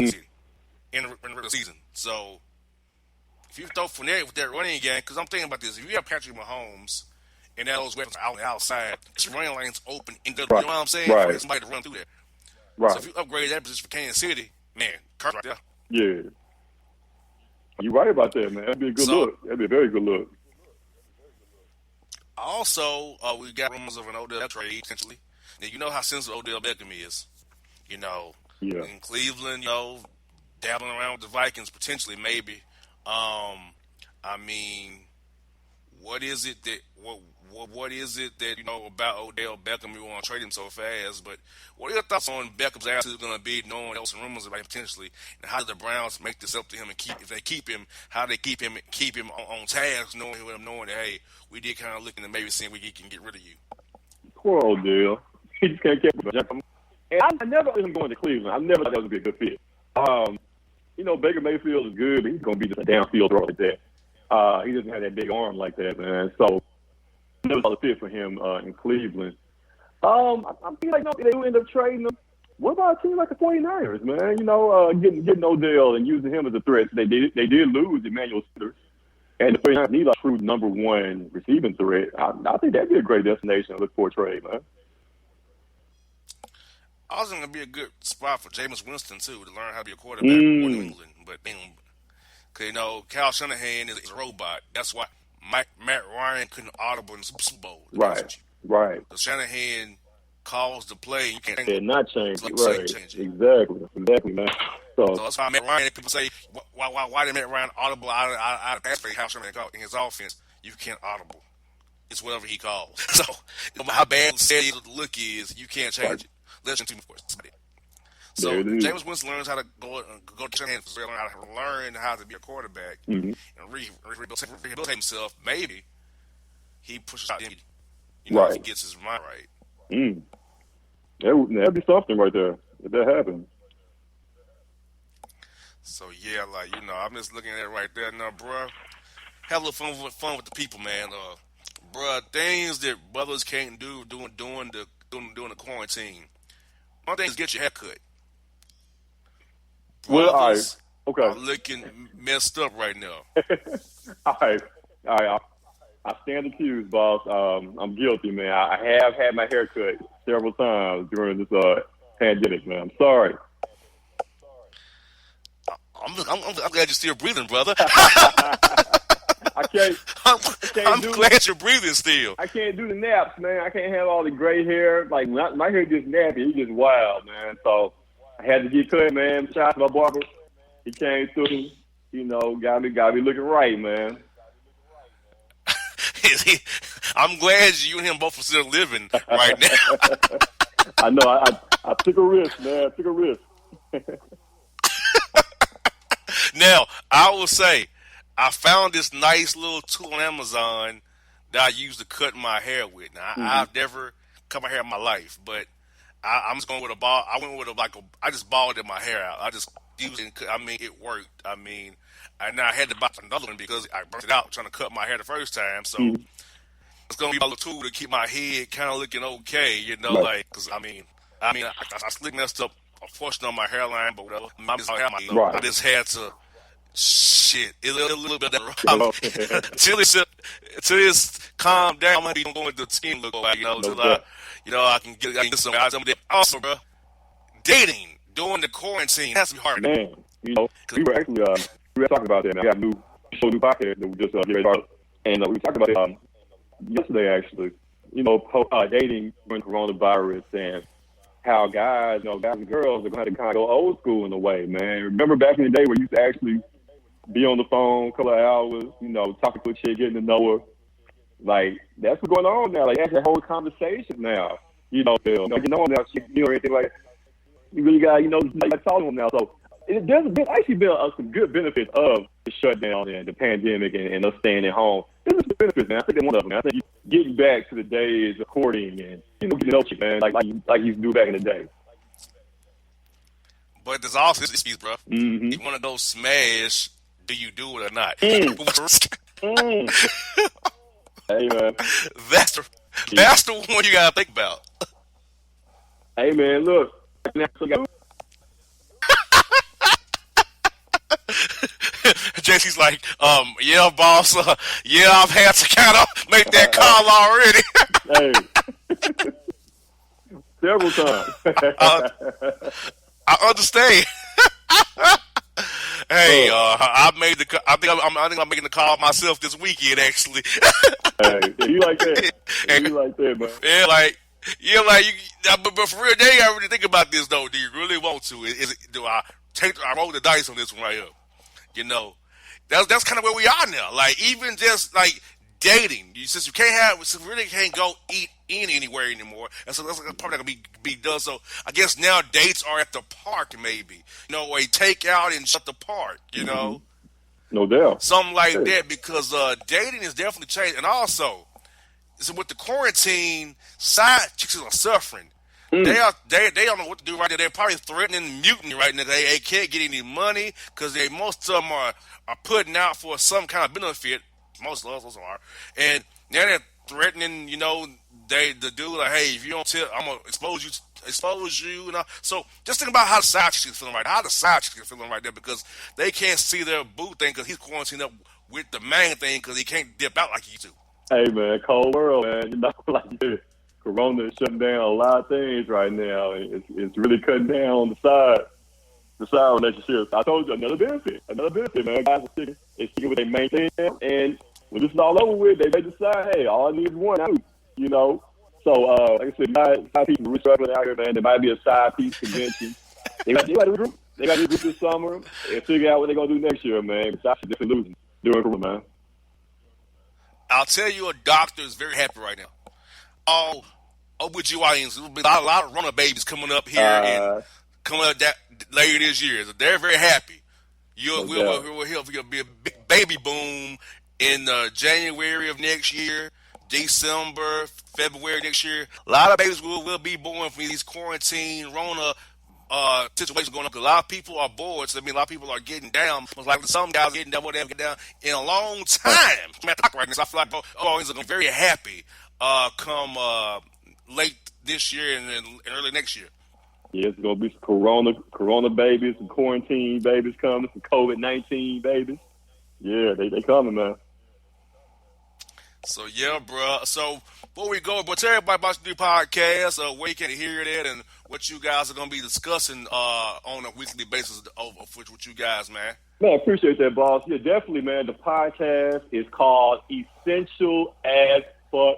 the regular season. So, if you throw Fournette with that running game, because I'm thinking about this, if you have Patrick Mahomes and those weapons out on the outside, this running lane's open. You know what I'm saying? Right. For somebody to run through there. Right. So if you upgrade that position for Kansas City, man, Kirk right there. Yeah. You're right about that, man. That'd be a good look. That'd be a very good look. Also, we got rumors of an Odell trade, potentially. Now, you know how sensitive Odell Beckham is. In Cleveland, dabbling around with the Vikings, potentially, maybe. What is it that what is it that about Odell Beckham you want to trade him so fast? But what are your thoughts on Beckham's attitude going to be, knowing else and rumors about him potentially, and how do the Browns make this up to him and if they keep him, how they keep him on task, knowing that hey, we did kind of looking to maybe seeing we can get rid of you. Poor Odell, he just can't get him. And I never let him going to Cleveland. I never thought that would be a good fit. Baker Mayfield is good, but he's going to be just a downfield thrower like that. He doesn't have that big arm like that, man. So, never thought a fit for him in Cleveland. I'm thinking they will end up trading him. What about a team like the 49ers, man? Getting Odell and using him as a threat. They did lose Emmanuel Sanders, and the 49ers need a true number one receiving threat. I think that'd be a great destination to look for a trade, man. Also, going to be a good spot for Jameis Winston, too, to learn how to be a quarterback for New England. But, because, Kyle Shanahan is a robot. That's why Matt Ryan couldn't audible in the Super Bowl. Right. Because Shanahan calls the play. You can't change it. Right. Exactly, man. So that's why Matt Ryan, people say, why did Matt Ryan audible out of pass play? Kyle Shanahan called in his offense. You can't audible. It's whatever he calls. So, no matter how bad steady the look is, you can't change it. Listen to me, of course. There So it if is. Jameis Winston learns how to go to hands, learn how to be a quarterback Mm-hmm. and rehabilitate himself, maybe he pushes out. If he Right. gets his mind right. Mm. That'd be something right there if that happens. So yeah, I'm just looking at it right there now, bruh. Have a little fun with the people, man. Bruh, things that brothers can't do during the quarantine. One thing is get your hair cut. Well, all right. Brothers Okay. are looking messed up right now. All right. All right. I stand accused, boss. I'm guilty, man. I have had my hair cut several times during this pandemic, man. I'm sorry. I'm glad you're still breathing, brother. I can't. I'm glad you're breathing still. I can't do the naps, man. I can't have all the gray hair. Like my hair just nappy. It's just wild, man. So I had to get cut, man. Shout out to my barber. He came through. Got me looking right, man. I'm glad you and him both are still living right now. I know. I took a risk, man. I took a risk. Now, I will say, I found this nice little tool on Amazon that I use to cut my hair with. Now, I've never cut my hair in my life, but I'm just going with a ball. I went with I just balled my hair out. I just used it. It worked. And I had to buy another one because I burnt it out trying to cut my hair the first time. So it's going to be my little tool to keep my head kind of looking okay, Right. because I slick messed up a portion of my hairline, but whatever. Right. I just had to. Shit, it's a little bit until it's calmed down. I'm gonna be going to the skin look like I can get some guys. Also, bro, dating during the quarantine has to be hard. Man, we were actually talking about that. Man. I got a new podcast that we just get ready to start, and we talked about it yesterday actually. Dating during coronavirus and how guys and girls are going to kind of go old school in a way, man. Remember back in the day where you used to actually be on the phone a couple of hours, talking to a chick, getting to know her. Like, that's what's going on now. Like, that's a whole conversation now. Now, chick, anything like that. You really got, like talking to them now. So, there's actually been some good benefits of the shutdown and the pandemic and us staying at home. There's some benefits, man. I think that's one of them. I think getting back to the days of courting and, getting to know chick, man, like you used to do back in the day. But there's also this piece, bro. Mm-hmm. You want to go smash, do you do it or not? Hey, man. That's the one you got to think about. Hey, man, look. JC's like, yeah, boss. Yeah, I've had to kind of make that call already. Hey. Several times. I understand. Hey, I made the. I think I'm making the call myself this weekend, actually. Hey, you like that? You like that, man? Yeah, but for real, they ain't really think about this though. Do you really want to? Do I roll the dice on this one right here? That's kind of where we are now. Like even just like dating, since you really can't go eat in anywhere anymore, and so that's probably not gonna be done. So I guess now dates are at the park, maybe. Or take out and shut the park. No doubt. Something like that, because dating is definitely changed, and also, so with the quarantine, side chicks are suffering. They don't know what to do right now. They're probably threatening mutiny right now. They can't get any money because most of them are putting out for some kind of benefit. Most of us are, and now they're threatening. The dude like, hey, if you don't tell, I'm gonna expose you. So just think about how the side chicks are feeling right now. How the side chicks are feeling right there because they can't see their boo thing because he's quarantined up with the main thing because he can't dip out like he used to. Hey man, cold world, man. Like this. Corona is shutting down a lot of things right now. It's really cutting down on the side relationships. I told you another benefit, man. Guys are sticking with their main thing, and when this is all over with, they decide, hey, all I need is one. So like I said, side people are struggling out here, man. There might be a side piece convention. They got to regroup. They got to regroup this summer and figure out what they're gonna do next year, man. Besides just losing during Corona, man. I'll tell you, a doctor is very happy right now. OBGYNs, a lot of runner babies coming up here coming up that later this year. So they're very happy. We'll be a big baby boom in January of next year, December, February next year. A lot of babies will be born from these quarantine, Rona situations going on. A lot of people are bored. So, I mean, a lot of people are getting down. Like some guys getting down, they haven't get down in a long time. I'm talk right now. So I feel like always going to be very happy come late this year and early next year. Yeah, it's gonna be some corona babies, some quarantine babies coming, some COVID-19 babies. Yeah, they coming, man. So yeah, bro. So before we go, but tell everybody about the new podcast, where you can hear that, and what you guys are gonna be discussing on a weekly basis with you guys, man. Man, I appreciate that, boss. Yeah, definitely, man. The podcast is called Essential as Fuck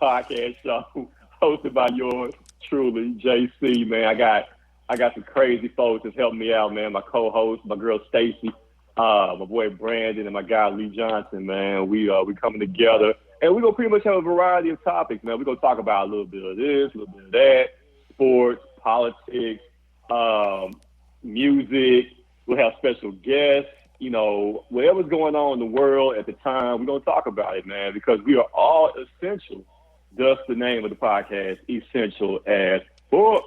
Podcast Show, hosted by yours truly, JC, man. I got some crazy folks that's helping me out, man. My co-host, my girl Stacy, my boy Brandon, and my guy Lee Johnson, man. We coming together, and we're gonna pretty much have a variety of topics, man. We're gonna talk about a little bit of this, a little bit of that, sports, politics, music. We'll have special guests. You know, whatever's going on in the world at the time, we're gonna talk about it, man, because we are all essential. Thus the name of the podcast, Essential as Fuck.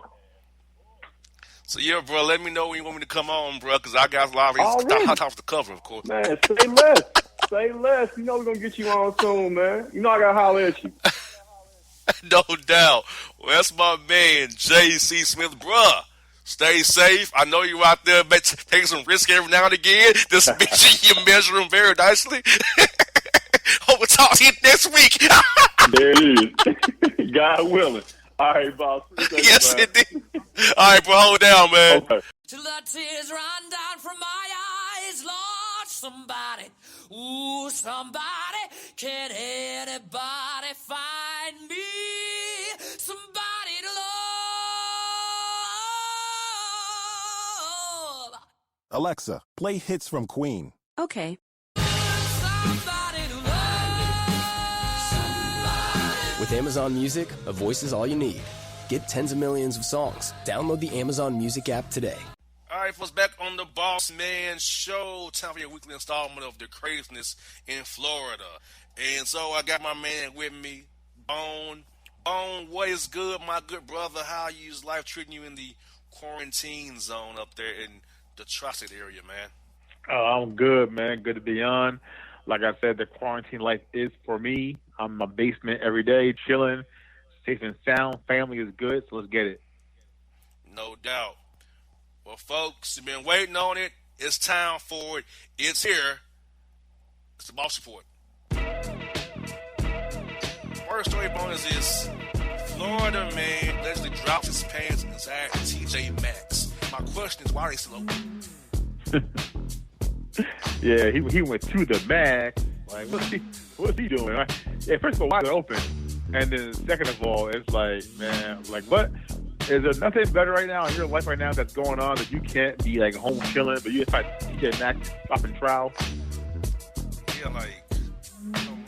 So yeah, bro, let me know when you want me to come on, bro, because I got a lot of these topics to cover, of course. Man, say less. Say less. You know we're going to get you on soon, man. You know I got to holler at you. No doubt. Well, that's my man, J.C. Smith, bruh. Stay safe. I know you're out there taking some risk every now and again. This bitch, you measure them very nicely. Hope we'll talk to you next week. There it is. God willing. All right, boss. Yes, indeed. All right, bro. Hold down, man. Okay. Till the tears run down from my eyes, Lord, somebody, ooh, somebody, can anybody find me? Somebody to love. Alexa, play hits from Queen. Okay. With Amazon Music, a voice is all you need. Get tens of millions of songs. Download the Amazon Music app today. All right, folks, back on the Bossman Show. Time for your weekly installment of the craziness in Florida. And so I got my man with me, Bone. Bone, what is good, my good brother? How is life treating you in the quarantine zone up there in the Tri-State area, man? Oh, I'm good, man. Good to be on. Like I said, the quarantine life is for me. I'm in my basement every day, chilling, safe and sound. Family is good, so let's get it. No doubt. Well, folks, you've been waiting on it. It's time for it. It's here. It's the Boss Report. First story bonus is Florida man allegedly drops his pants inside TJ Maxx. My question is, why are they still open? Yeah, he went to the Max. Like, what's he doing? Right? Yeah, first of all, why is it open? And then second of all, it's like, man, like, what? Is there nothing better right now in your life right now that's going on that you can't be, like, home chilling, but you just like TJ Maxx shopping trial? Yeah, like, come on.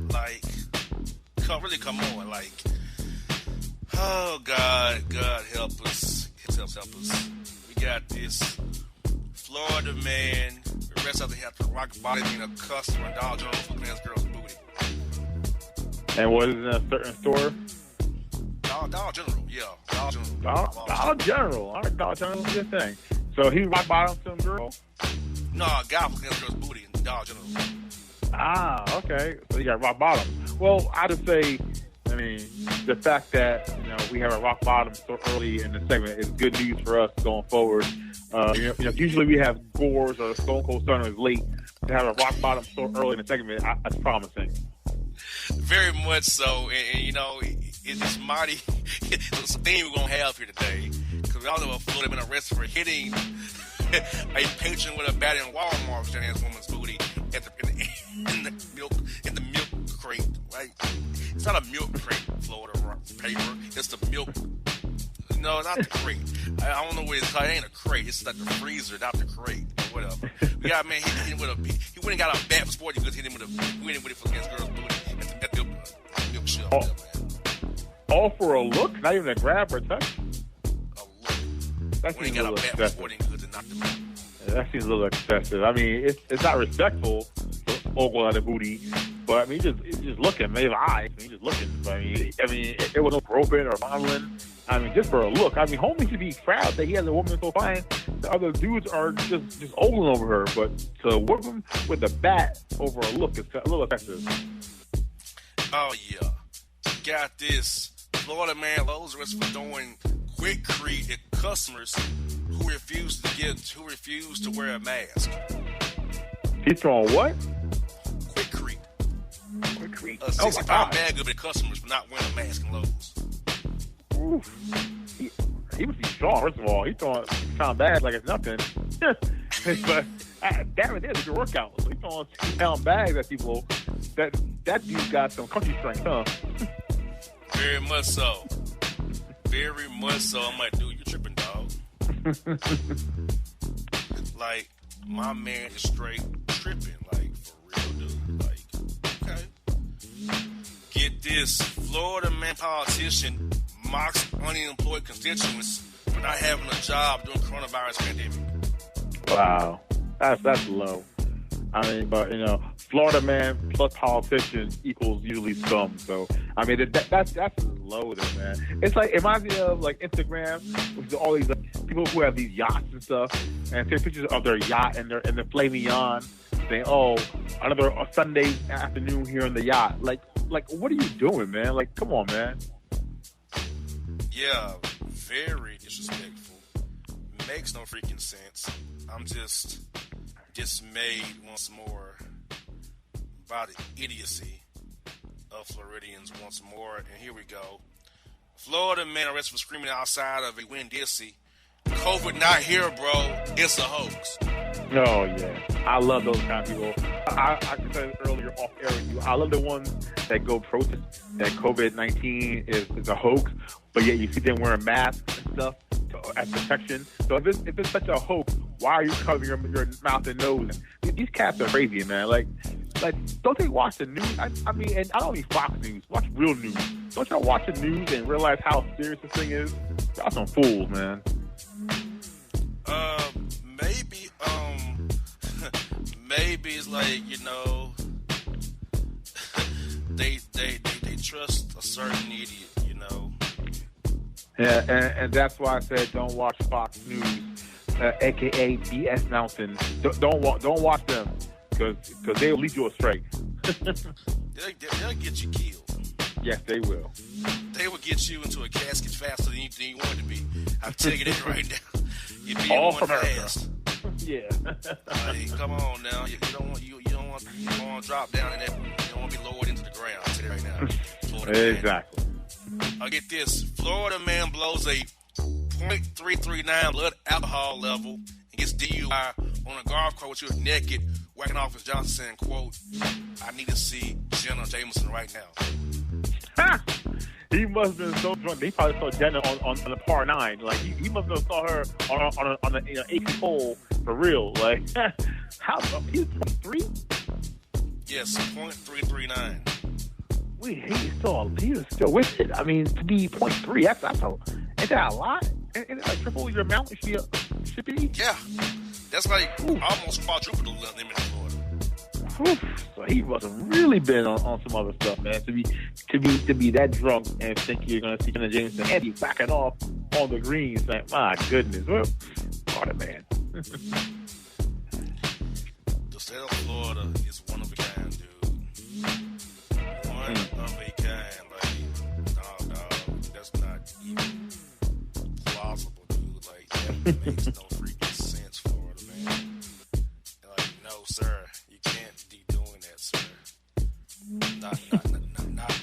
Like, come on. Like, oh, God help us. Help us. We got this Florida man arrested after he had to rock bottoming a customer in Dollar General for looking at his girl's booty. And was it in a certain store? Dollar General, yeah. Dollar General. Dollar General. All right, Dollar General is a good thing. So he rock bottomed some girl? No, a guy was looking at his girl's booty in Dollar General. Ah, okay. So you got rock bottom. Well, I would say, I mean, the fact that, you know, we have a rock bottom so early in the segment is good news for us going forward. Usually we have Gores or Stone Cold Stunner is late. To have a rock bottom so early in the segment, that's promising. Very much so, and you know, it's just mighty. It's a theme we're gonna have here today, because we all know a Florida been arrested for hitting a patron with a bat in Walmart standing his woman's booty in the milk crate. Right? It's not a milk crate, Florida paper. It's the milk. No, not the crate. I don't know what it's called. It ain't a crate. It's like the freezer, not the crate. Or whatever. We got a man hit him with he went and got a bat for sporting goods. Hit him with it for against girl's booty at the milk shelf. All for a look, not even a grab or a touch. A look. That When he seems a got a little bat for excessive. sporting goods and knocked him out. That seems a little excessive. I mean, it's not respectful to ogle at the booty, but I mean, he's just looking. Maybe eyes. He's just looking. But I mean, it wasn't groping or fondling. I mean, just for a look. I mean, homie should be proud that he has a woman so fine. The other dudes are just ogling over her, but to whip him with a bat over a look is a little excessive. Oh yeah, got this. Florida man loads arrest for throwing quickcrete at customers who refused to wear a mask. He's throwing what? Quickcrete. Quickcrete. A 60-pound bag of it at customers for not wearing a mask in Lowe's. Oof. He must be strong, first of all. He's throwing pound bags like it's nothing. But damn it, there's a good workout. So he's throwing 60-pound bags at people. That dude's got some country strength, huh? Very much so. Very much so. I'm like, dude, you're tripping, dog. Like, my man is straight tripping. Like, for real, dude. Like, okay. Get this. Florida man politician mocks unemployed constituents for not having a job during coronavirus pandemic. Wow. That's low. I mean, but, Florida man plus politician equals usually scum. So, I mean, that's low there, man. It's like, it reminds me of, like, Instagram, which is all these people who have these yachts and stuff, and take pictures of their yacht and they're flaming on, saying, oh, another Sunday afternoon here on the yacht. Like, what are you doing, man? Like, come on, man. Yeah, very disrespectful. Makes no freaking sense. I'm just dismayed once more by the idiocy of Floridians once more. And here we go. Florida man arrested for screaming outside of a Winn-Dixie. COVID not here, bro. It's a hoax. Oh, yeah. I love those kind of people. I said earlier off air with you, I love the ones that go protest that COVID-19 is a hoax, but yet you see them wearing masks and stuff as protection. So if it's such a hoax, why are you covering your mouth and nose? These cats are crazy, man. Like, don't they watch the news? I mean, and I don't mean Fox News. Watch real news. Don't y'all watch the news and realize how serious this thing is? Y'all some fools, man. Maybe it's like, they trust a certain idiot, Yeah, and that's why I said don't watch Fox News, aka BS Mountain. Don't watch them because they'll lead you astray. They'll get you killed. Yes, they will. They will get you into a casket faster than you want to be. I'm telling you that right now. You'd be all one for America. fast. Yeah. Hey, come on now. You don't want to drop down in that. You don't want to be lowered into the ground. I'll tell you right now. Florida exactly. I'll get this. Florida man blows a .339 blood alcohol level and gets DUI on a golf course with naked, whacking off his Johnson saying, quote, I need to see Jenna Jameson right now. Ha! He must have been so drunk. He probably saw Jenna on the par 9. Like, he must have saw her on an 8th hole for real. Like, how? He was 0.3? Yes, .339. He was still with it. I mean, to be 0.3, ain't that a lot? Ain't it like triple your amount should be? Yeah. That's like almost quadruple the limit in Florida. So he must have really been on some other stuff, man. To be that drunk and think you're gonna see Jenna Jameson and be backing off on the greens, like, my goodness, Florida man. The state of Florida is one of a kind, dude. One of a kind. Like, no, that's not even plausible, dude. Like, that makes no freaking sense, Florida man. Like, no, sir.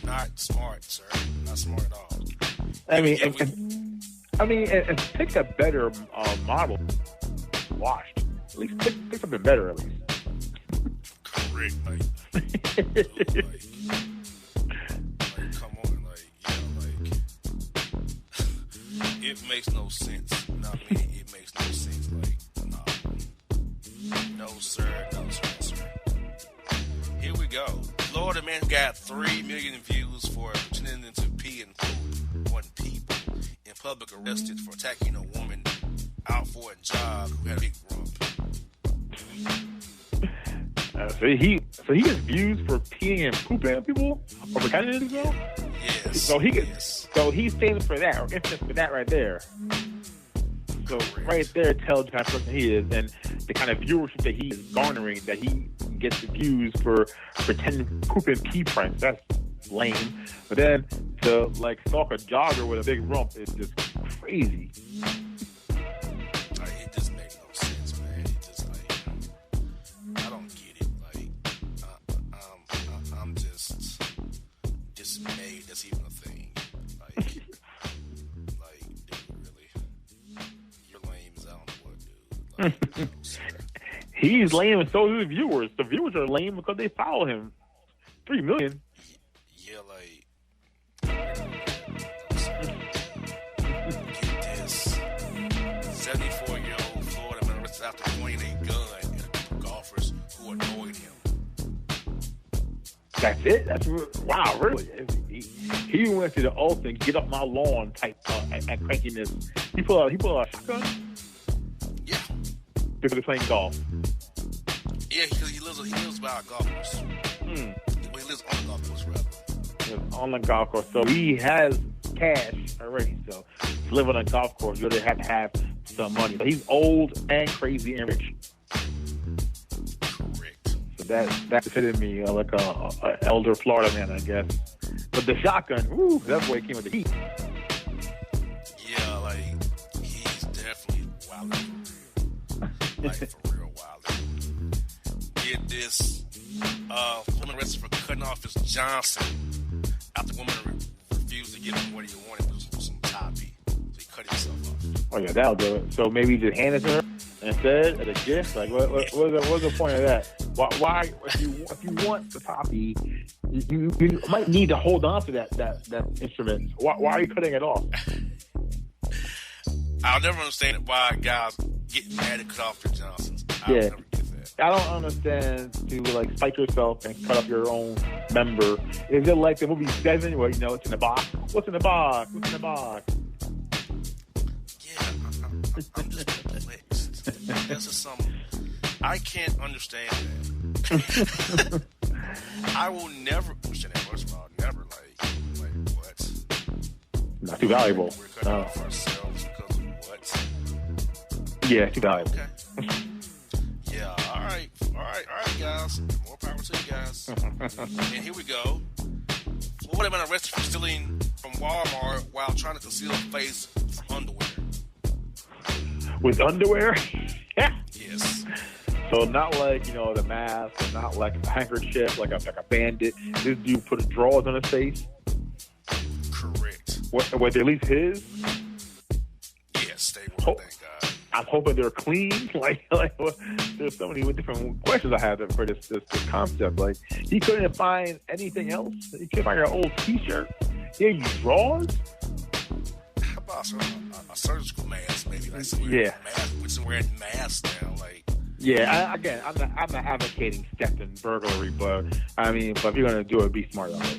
Not smart, sir. Not smart at all. I mean, and pick a better model. Washed. At least pick something better, at least. Correct, like come on, it makes no sense. It makes no sense. Like, no, sir. Here we go. Florida man got 3 million views for pretending to pee in pool. public arrested for attacking a woman out for a jog who had a big rump. So he gets views for peeing and pooping at people or pretending to go. Yes. So he's famous for that, or infamous for that right there. So right there tells the kind of person he is, and the kind of viewership that he is garnering, that he gets the views for pretending poop and pee pranks. That's lame. But then to like stalk a jogger with a big rump is just crazy. It just makes no sense, man. It just like I don't get it. Like I'm just dismayed that's even a thing. Like dude, really, you're lame as I don't know what, dude. Like, He's lame, and so do the viewers. The viewers are lame because they follow him. 3 million. Yeah, like get this. 74-year-old Florida man arrested after pointing a gun at a group of golfers who annoyed him. That's it? Wow, really? He went to the ultimate get off my lawn type and crankiness. He pulled out a shotgun? Yeah. Because they're playing golf. Yeah, because he lives by a golf course. Well, he lives on the golf course, rather. On the golf course. So he has cash already. So to live on a golf course, you really have to have some money. So he's old and crazy and rich. Correct. So that fitted me like a elder Florida man, I guess. But the shotgun, woo, that boy came with the heat. Yeah, like he's definitely wilding for real. Like for real wilding. Get this. Woman arrested for cutting off his Johnson after the woman refused to give him what he wanted, which was some toppy. So he cut himself off. Oh yeah, that'll do it. So maybe just hand it to her instead of a gift. Like, what's the point of that? Why if you want the toppy, you might need to hold on to that instrument. Why are you cutting it off? I'll never understand why guys get mad and cut off their Johnsons. I'll never get that. I don't understand to like spike yourself and cut up your own member. Is it like the movie Seven where it's in the box? What's in the box? What's in the box? Yeah, I'm just perplexed. This is something I can't understand that. I will never understand that. First of all, never like what? Not too valuable. We're cutting off ourselves because of what? Yeah, too valuable. Okay. Yeah, all right, guys. More power to you guys. And here we go. Florida man arrested for stealing from Walmart while trying to conceal a face with underwear. With underwear? Yeah. Yes. So not like, the mask, or not like a handkerchief, like a bandit. This dude put drawers on his face. Correct. Were they at least his? Yes, they were. Thank God. I'm hoping they're clean. Like there's so many different questions I have for this concept. Like, he couldn't find anything else. He couldn't find your old T-shirt. Yeah, you drawers. How about a surgical mask, maybe? Like we're wearing masks now. Like, yeah. I'm not advocating theft and burglary, but if you're gonna do it, be smart on it.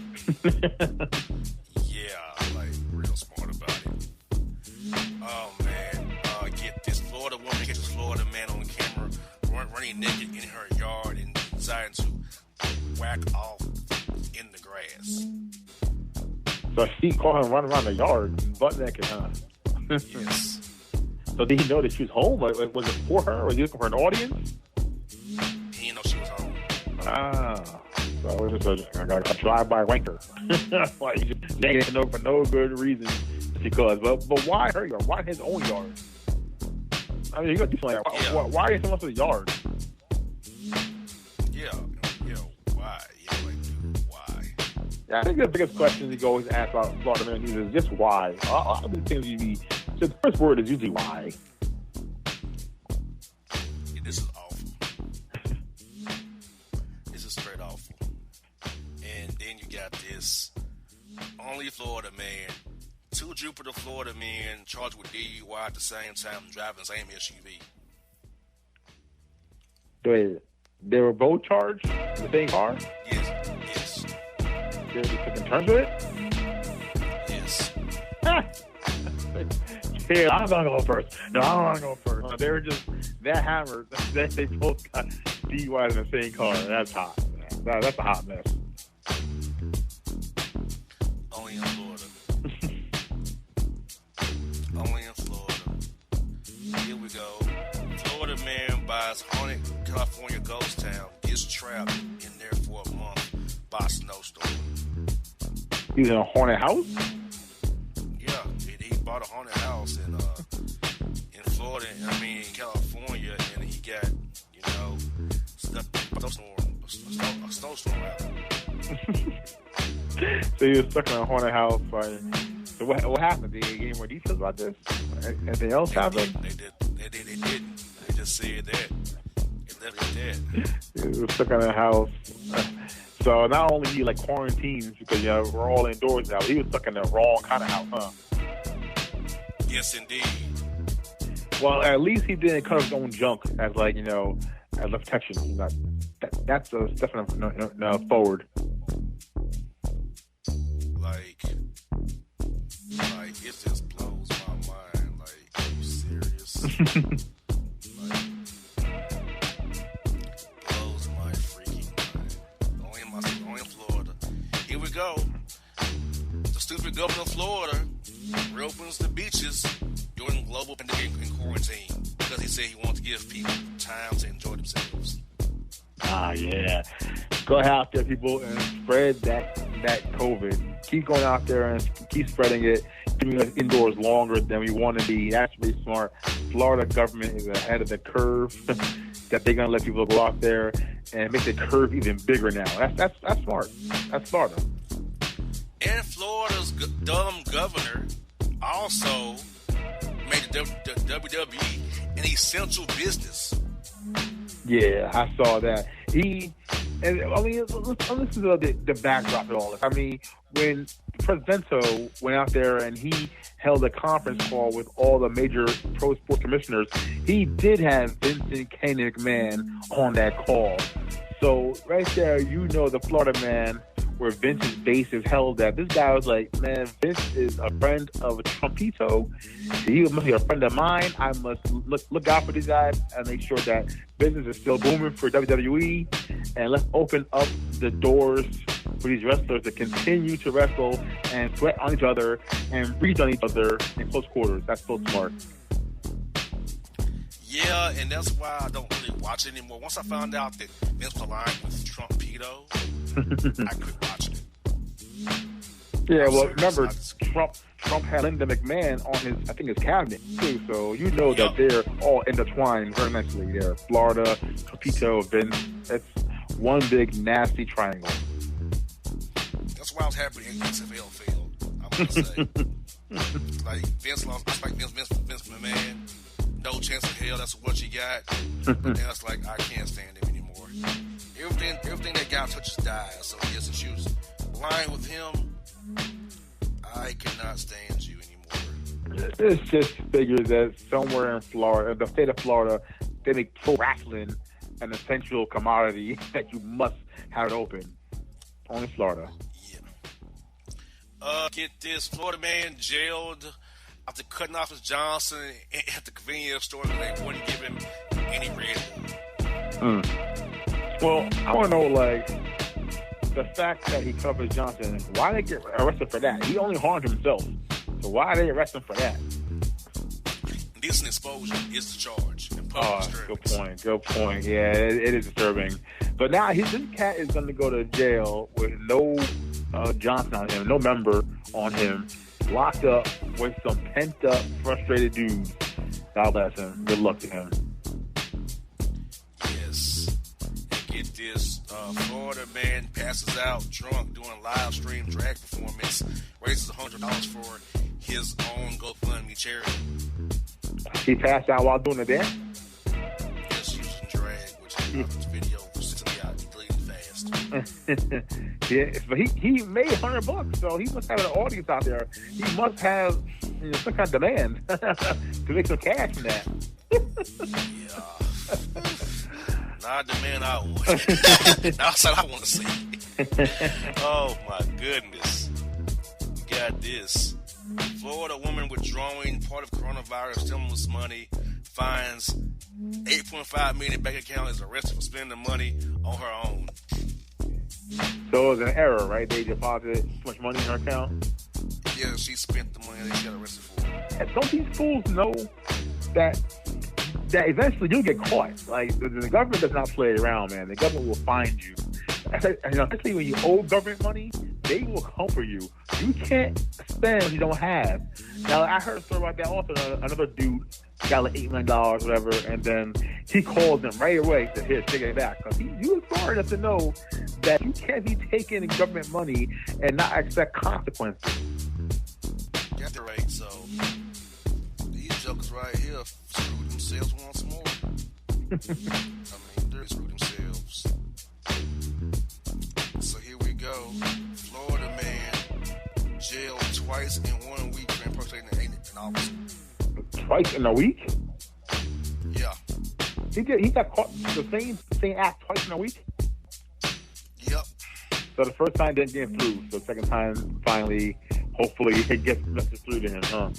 Yeah, like real smart about it. Oh man. Get this. Florida woman catches Florida man on camera running naked in her yard and deciding to whack off in the grass. So she caught him running around the yard, butt naked, huh? Yes. So did he know that she was home? Like, was it for her? Was he looking for an audience? He didn't know she was home. So it was just a drive-by wanker. Like, just naked for no good reason. Because, but why her yard? Why his own yard? You gotta do something like that. Why is someone else's yard? Yeah, why? Why? Yeah, I think the biggest question you always ask about Florida man is just why. All these things the first word is usually why. Yeah, this is awful. This is straight awful. And then you got this only Florida man. 2 Jupiter, Florida men charged with DUI at the same time driving the same SUV. Wait, they were both charged in the same car? Yes. They took in terms of it? Yes. here, I'm gonna go first. No, I don't want to go first. They were just that hammered that they both got DUIs in the same car. That's hot. That's a hot mess. Only in Florida. Only in Florida. Here we go. Florida man buys haunted California ghost town, gets trapped in there for a month by a snowstorm. He was in a haunted house? Yeah, he bought a haunted house in Florida, in California, and he got, stuck in a snowstorm out. So he was stuck in a haunted house. So what happened? Did you get any more details about this? Anything else happened? They didn't. They just said that. It left it dead. He was stuck in a house. So not only he quarantines because we're all indoors now, he was stuck in the wrong kind of house, huh? Yes, indeed. Well, at least he didn't cut his own junk as as a protection. That's a step forward. It just blows my mind. Are you serious? Blows my freaking mind. Only in Florida. Here we go. The stupid governor of Florida reopens the beaches during global pandemic and quarantine because he said he wants to give people time to enjoy themselves. Yeah. Go out there, people, and spread that COVID. Keep going out there and keep spreading it, keeping us indoors longer than we want to be. That's really smart. Florida government is ahead of the curve that they're going to let people go out there and make the curve even bigger now. That's smart. That's Florida. And Florida's dumb governor also made the WWE an essential business. Yeah, I saw that. Let's listen to the backdrop of all this. When Presidento went out there and he held a conference call with all the major pro sports commissioners, he did have Vincent K. McMahon on that call. So right there, the Florida man where Vince's base is held at. This guy was like, man, Vince is a friend of Trumpito. He must be a friend of mine. I must look out for these guys and make sure that business is still booming for WWE. And let's open up the doors for these wrestlers to continue to wrestle and sweat on each other and breathe on each other in close quarters. That's so smart. Yeah, and that's why I don't really watch it anymore. Once I found out that Vince was aligned with Trumpito, I quit watching it. Yeah, well, remember, Trump had Linda McMahon on his cabinet, too. So that they're all intertwined very nicely there. Florida, Trumpito, Vince. It's one big, nasty triangle. That's why I was happy XFL failed, I'm going to say. Vince lost. Vince McMahon. No chance in hell. That's what you got. But now it's I can't stand him anymore. Everything that guy touches dies. So yes, if she was lying with him, I cannot stand you anymore. This just figures that somewhere in Florida, the state of Florida, they make pro wrestling an essential commodity that you must have it open. Only Florida. Yeah. Get this. Florida man jailed after cutting off his Johnson at the convenience store and they wouldn't give him any Red Bull. Well, I want to know, the fact that he cut off his Johnson, why they get arrested for that? He only harmed himself. So why are they arresting for that? Indecent exposure is the charge. Good point. Yeah, it is disturbing. But now this cat is going to go to jail with no Johnson on him, no member on him, locked up with some pent-up, frustrated dudes. God bless him. Good luck to him. Yes. Get this. Florida man passes out drunk doing a live stream drag performance, raises $100 for his own GoFundMe charity. He passed out while doing the dance? Yes, using drag, which this video was sitting out deleting fast. Yeah, but he made $100, so he must have an audience out there. He must have some kind of demand to make some cash from that. Yeah. Not the man I want. That's what I want to see. Oh my goodness. You got this. Florida woman withdrawing part of coronavirus stimulus money finds $8.5 million bank account is arrested for spending the money on her own. So it was an error, right? They deposited too much money in her account? Yeah, she spent the money that she got arrested for. And don't these fools know that eventually you'll get caught? Like, the government does not play around, man. The government will find you. Especially when you owe government money, they will come for you. You can't spend what you don't have. Now, I heard a story about that also. Another dude got like $8 million, whatever, and then he called them right away to here, take it back. Because he was smart enough to know that you can't be taking government money and not expect consequences. Got the right, so these jokers right here screwed themselves once more. I mean, they're screwed themselves. So here we go. Florida man jailed twice in 1 week for impersonating an officer. Twice in a week? Yeah. He got caught the same act twice in a week? Yep. So the first time didn't get through. So the second time, finally, hopefully, it gets message through to him, huh?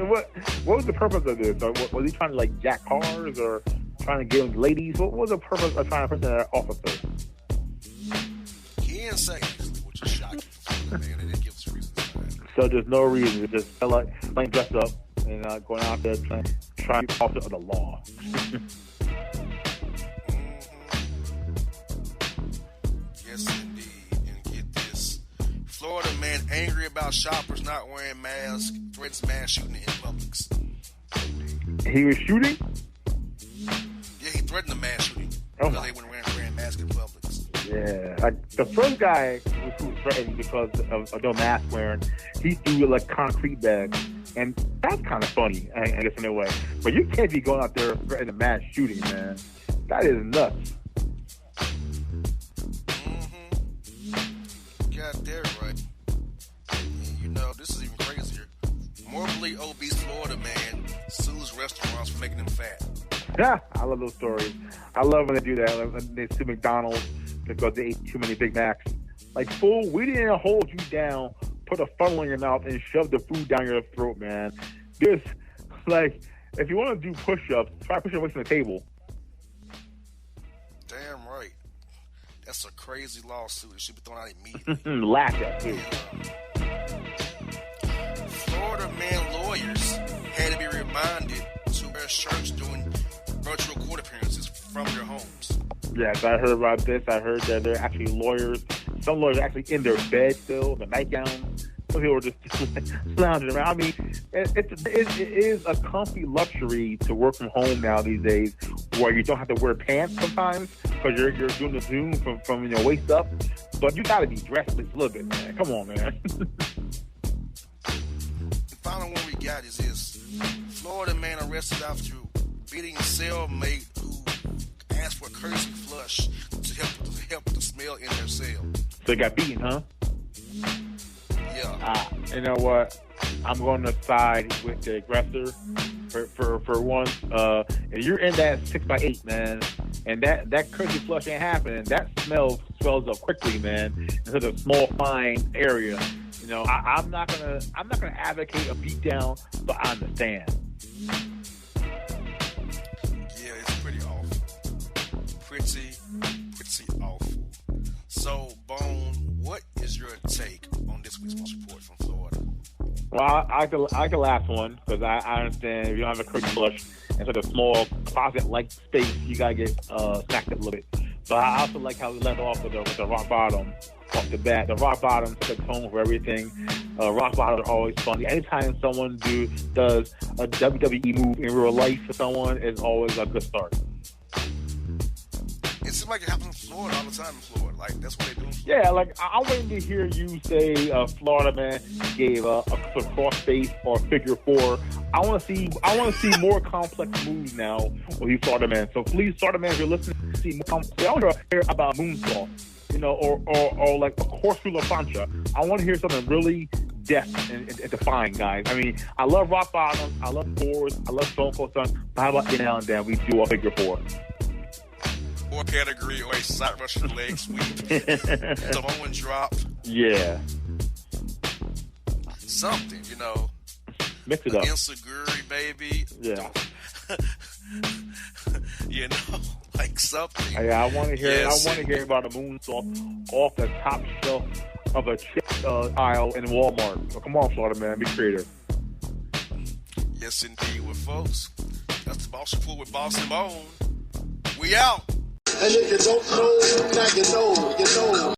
What was the purpose of this? Or was he trying to like jack cars or trying to get with ladies? What was the purpose of trying to impersonate an officer? He didn't say actually, which is shocking for Florida, man. They didn't give us reasons for that. So there's no reason. It's just felt like playing dressed up and going out there trying to be officer of the law. Yes, indeed. And get this. Florida man angry about shoppers not wearing masks, threatens mass shooting in Publix. He was shooting? Yeah, he threatened a mass shooting because they weren't wearing masks in Publix. Yeah. The first guy who was threatened because of no mask wearing, he threw like concrete bags. And that's kind of funny, I guess, in a way. But you can't be going out there threatening a mass shooting, man. That is nuts. Got that right. And you know, this is even crazier. Morbidly obese Florida man sues restaurants for making them fat. Yeah, I love those stories. I love when they do that. When they sue McDonald's because they ate too many Big Macs. Like, fool, we didn't hold you down, put a funnel in your mouth, and shove the food down your throat, man. Just, like, if you want to do push-ups, try pushing away from the table. Damn right. That's a crazy lawsuit. It should be thrown out immediately. Laugh at it. Florida man lawyers had to be reminded to wear shirts during virtual court appearances from their homes. Yes, I heard about this. I heard that they're actually lawyers. Some lawyers are actually in their bed still, the nightgowns. Some people are just lounging around. I mean, it is a comfy luxury to work from home now these days, where you don't have to wear pants sometimes because you're doing the Zoom from your waist up. But you got to be dressed at least a little bit, man. Come on, man. The final one we got is this: Florida man arrested after beating cellmate who asked for a courtesy flush to help the smell in their cell. So they got beaten, huh? Yeah. You know what? I'm going to side with the aggressor for once. If you're in that 6x8, man, and that courtesy flush ain't happening, that smell swells up quickly, man, into the small, fine area. You know, I'm not gonna advocate a beat down, but I understand. Yeah, it's pretty awful. Pretty awful. So, Bone, what is your take on this week's Most Report from Florida? Well, I could last one because I understand if you don't have a curtain flush and such a small closet-like space, you gotta get snacked up a little bit. But I also like how we left off with the rock bottom off the bat. The rock bottom sets tone for everything. Rock bottoms are always funny. Anytime someone does a WWE move in real life for someone, it's always a good start. It seems like it happens in Florida all the time in Florida. Like, that's what they do. Yeah, like, I'm waiting to hear you say Florida man gave a cross face or figure four. I want to see more complex moves now with you, Florida man. So please, Florida man, if you're listening, see more complex. I want to hear about moonsault, you know, or like a corkscrew La Plancha. I want to hear something really deft and defined, guys. I mean, I love rock bottom, I love fours, I love Stone Cold Sun, but how about now and then we do a figure four? Or category or a side Russian leg sweep. Samoan drop. Yeah. something, you know. Mix it up. Insecurity, baby. Yeah. You know, like something. Hey, I want to hear. Yes. I want to hear about a moonsault off the top shelf of a chip aisle in Walmart. So come on, Florida man, be creative. Yes, indeed, with folks. That's the Boss Report with Boss and Bone. We out. And if you don't know, now you know, you know.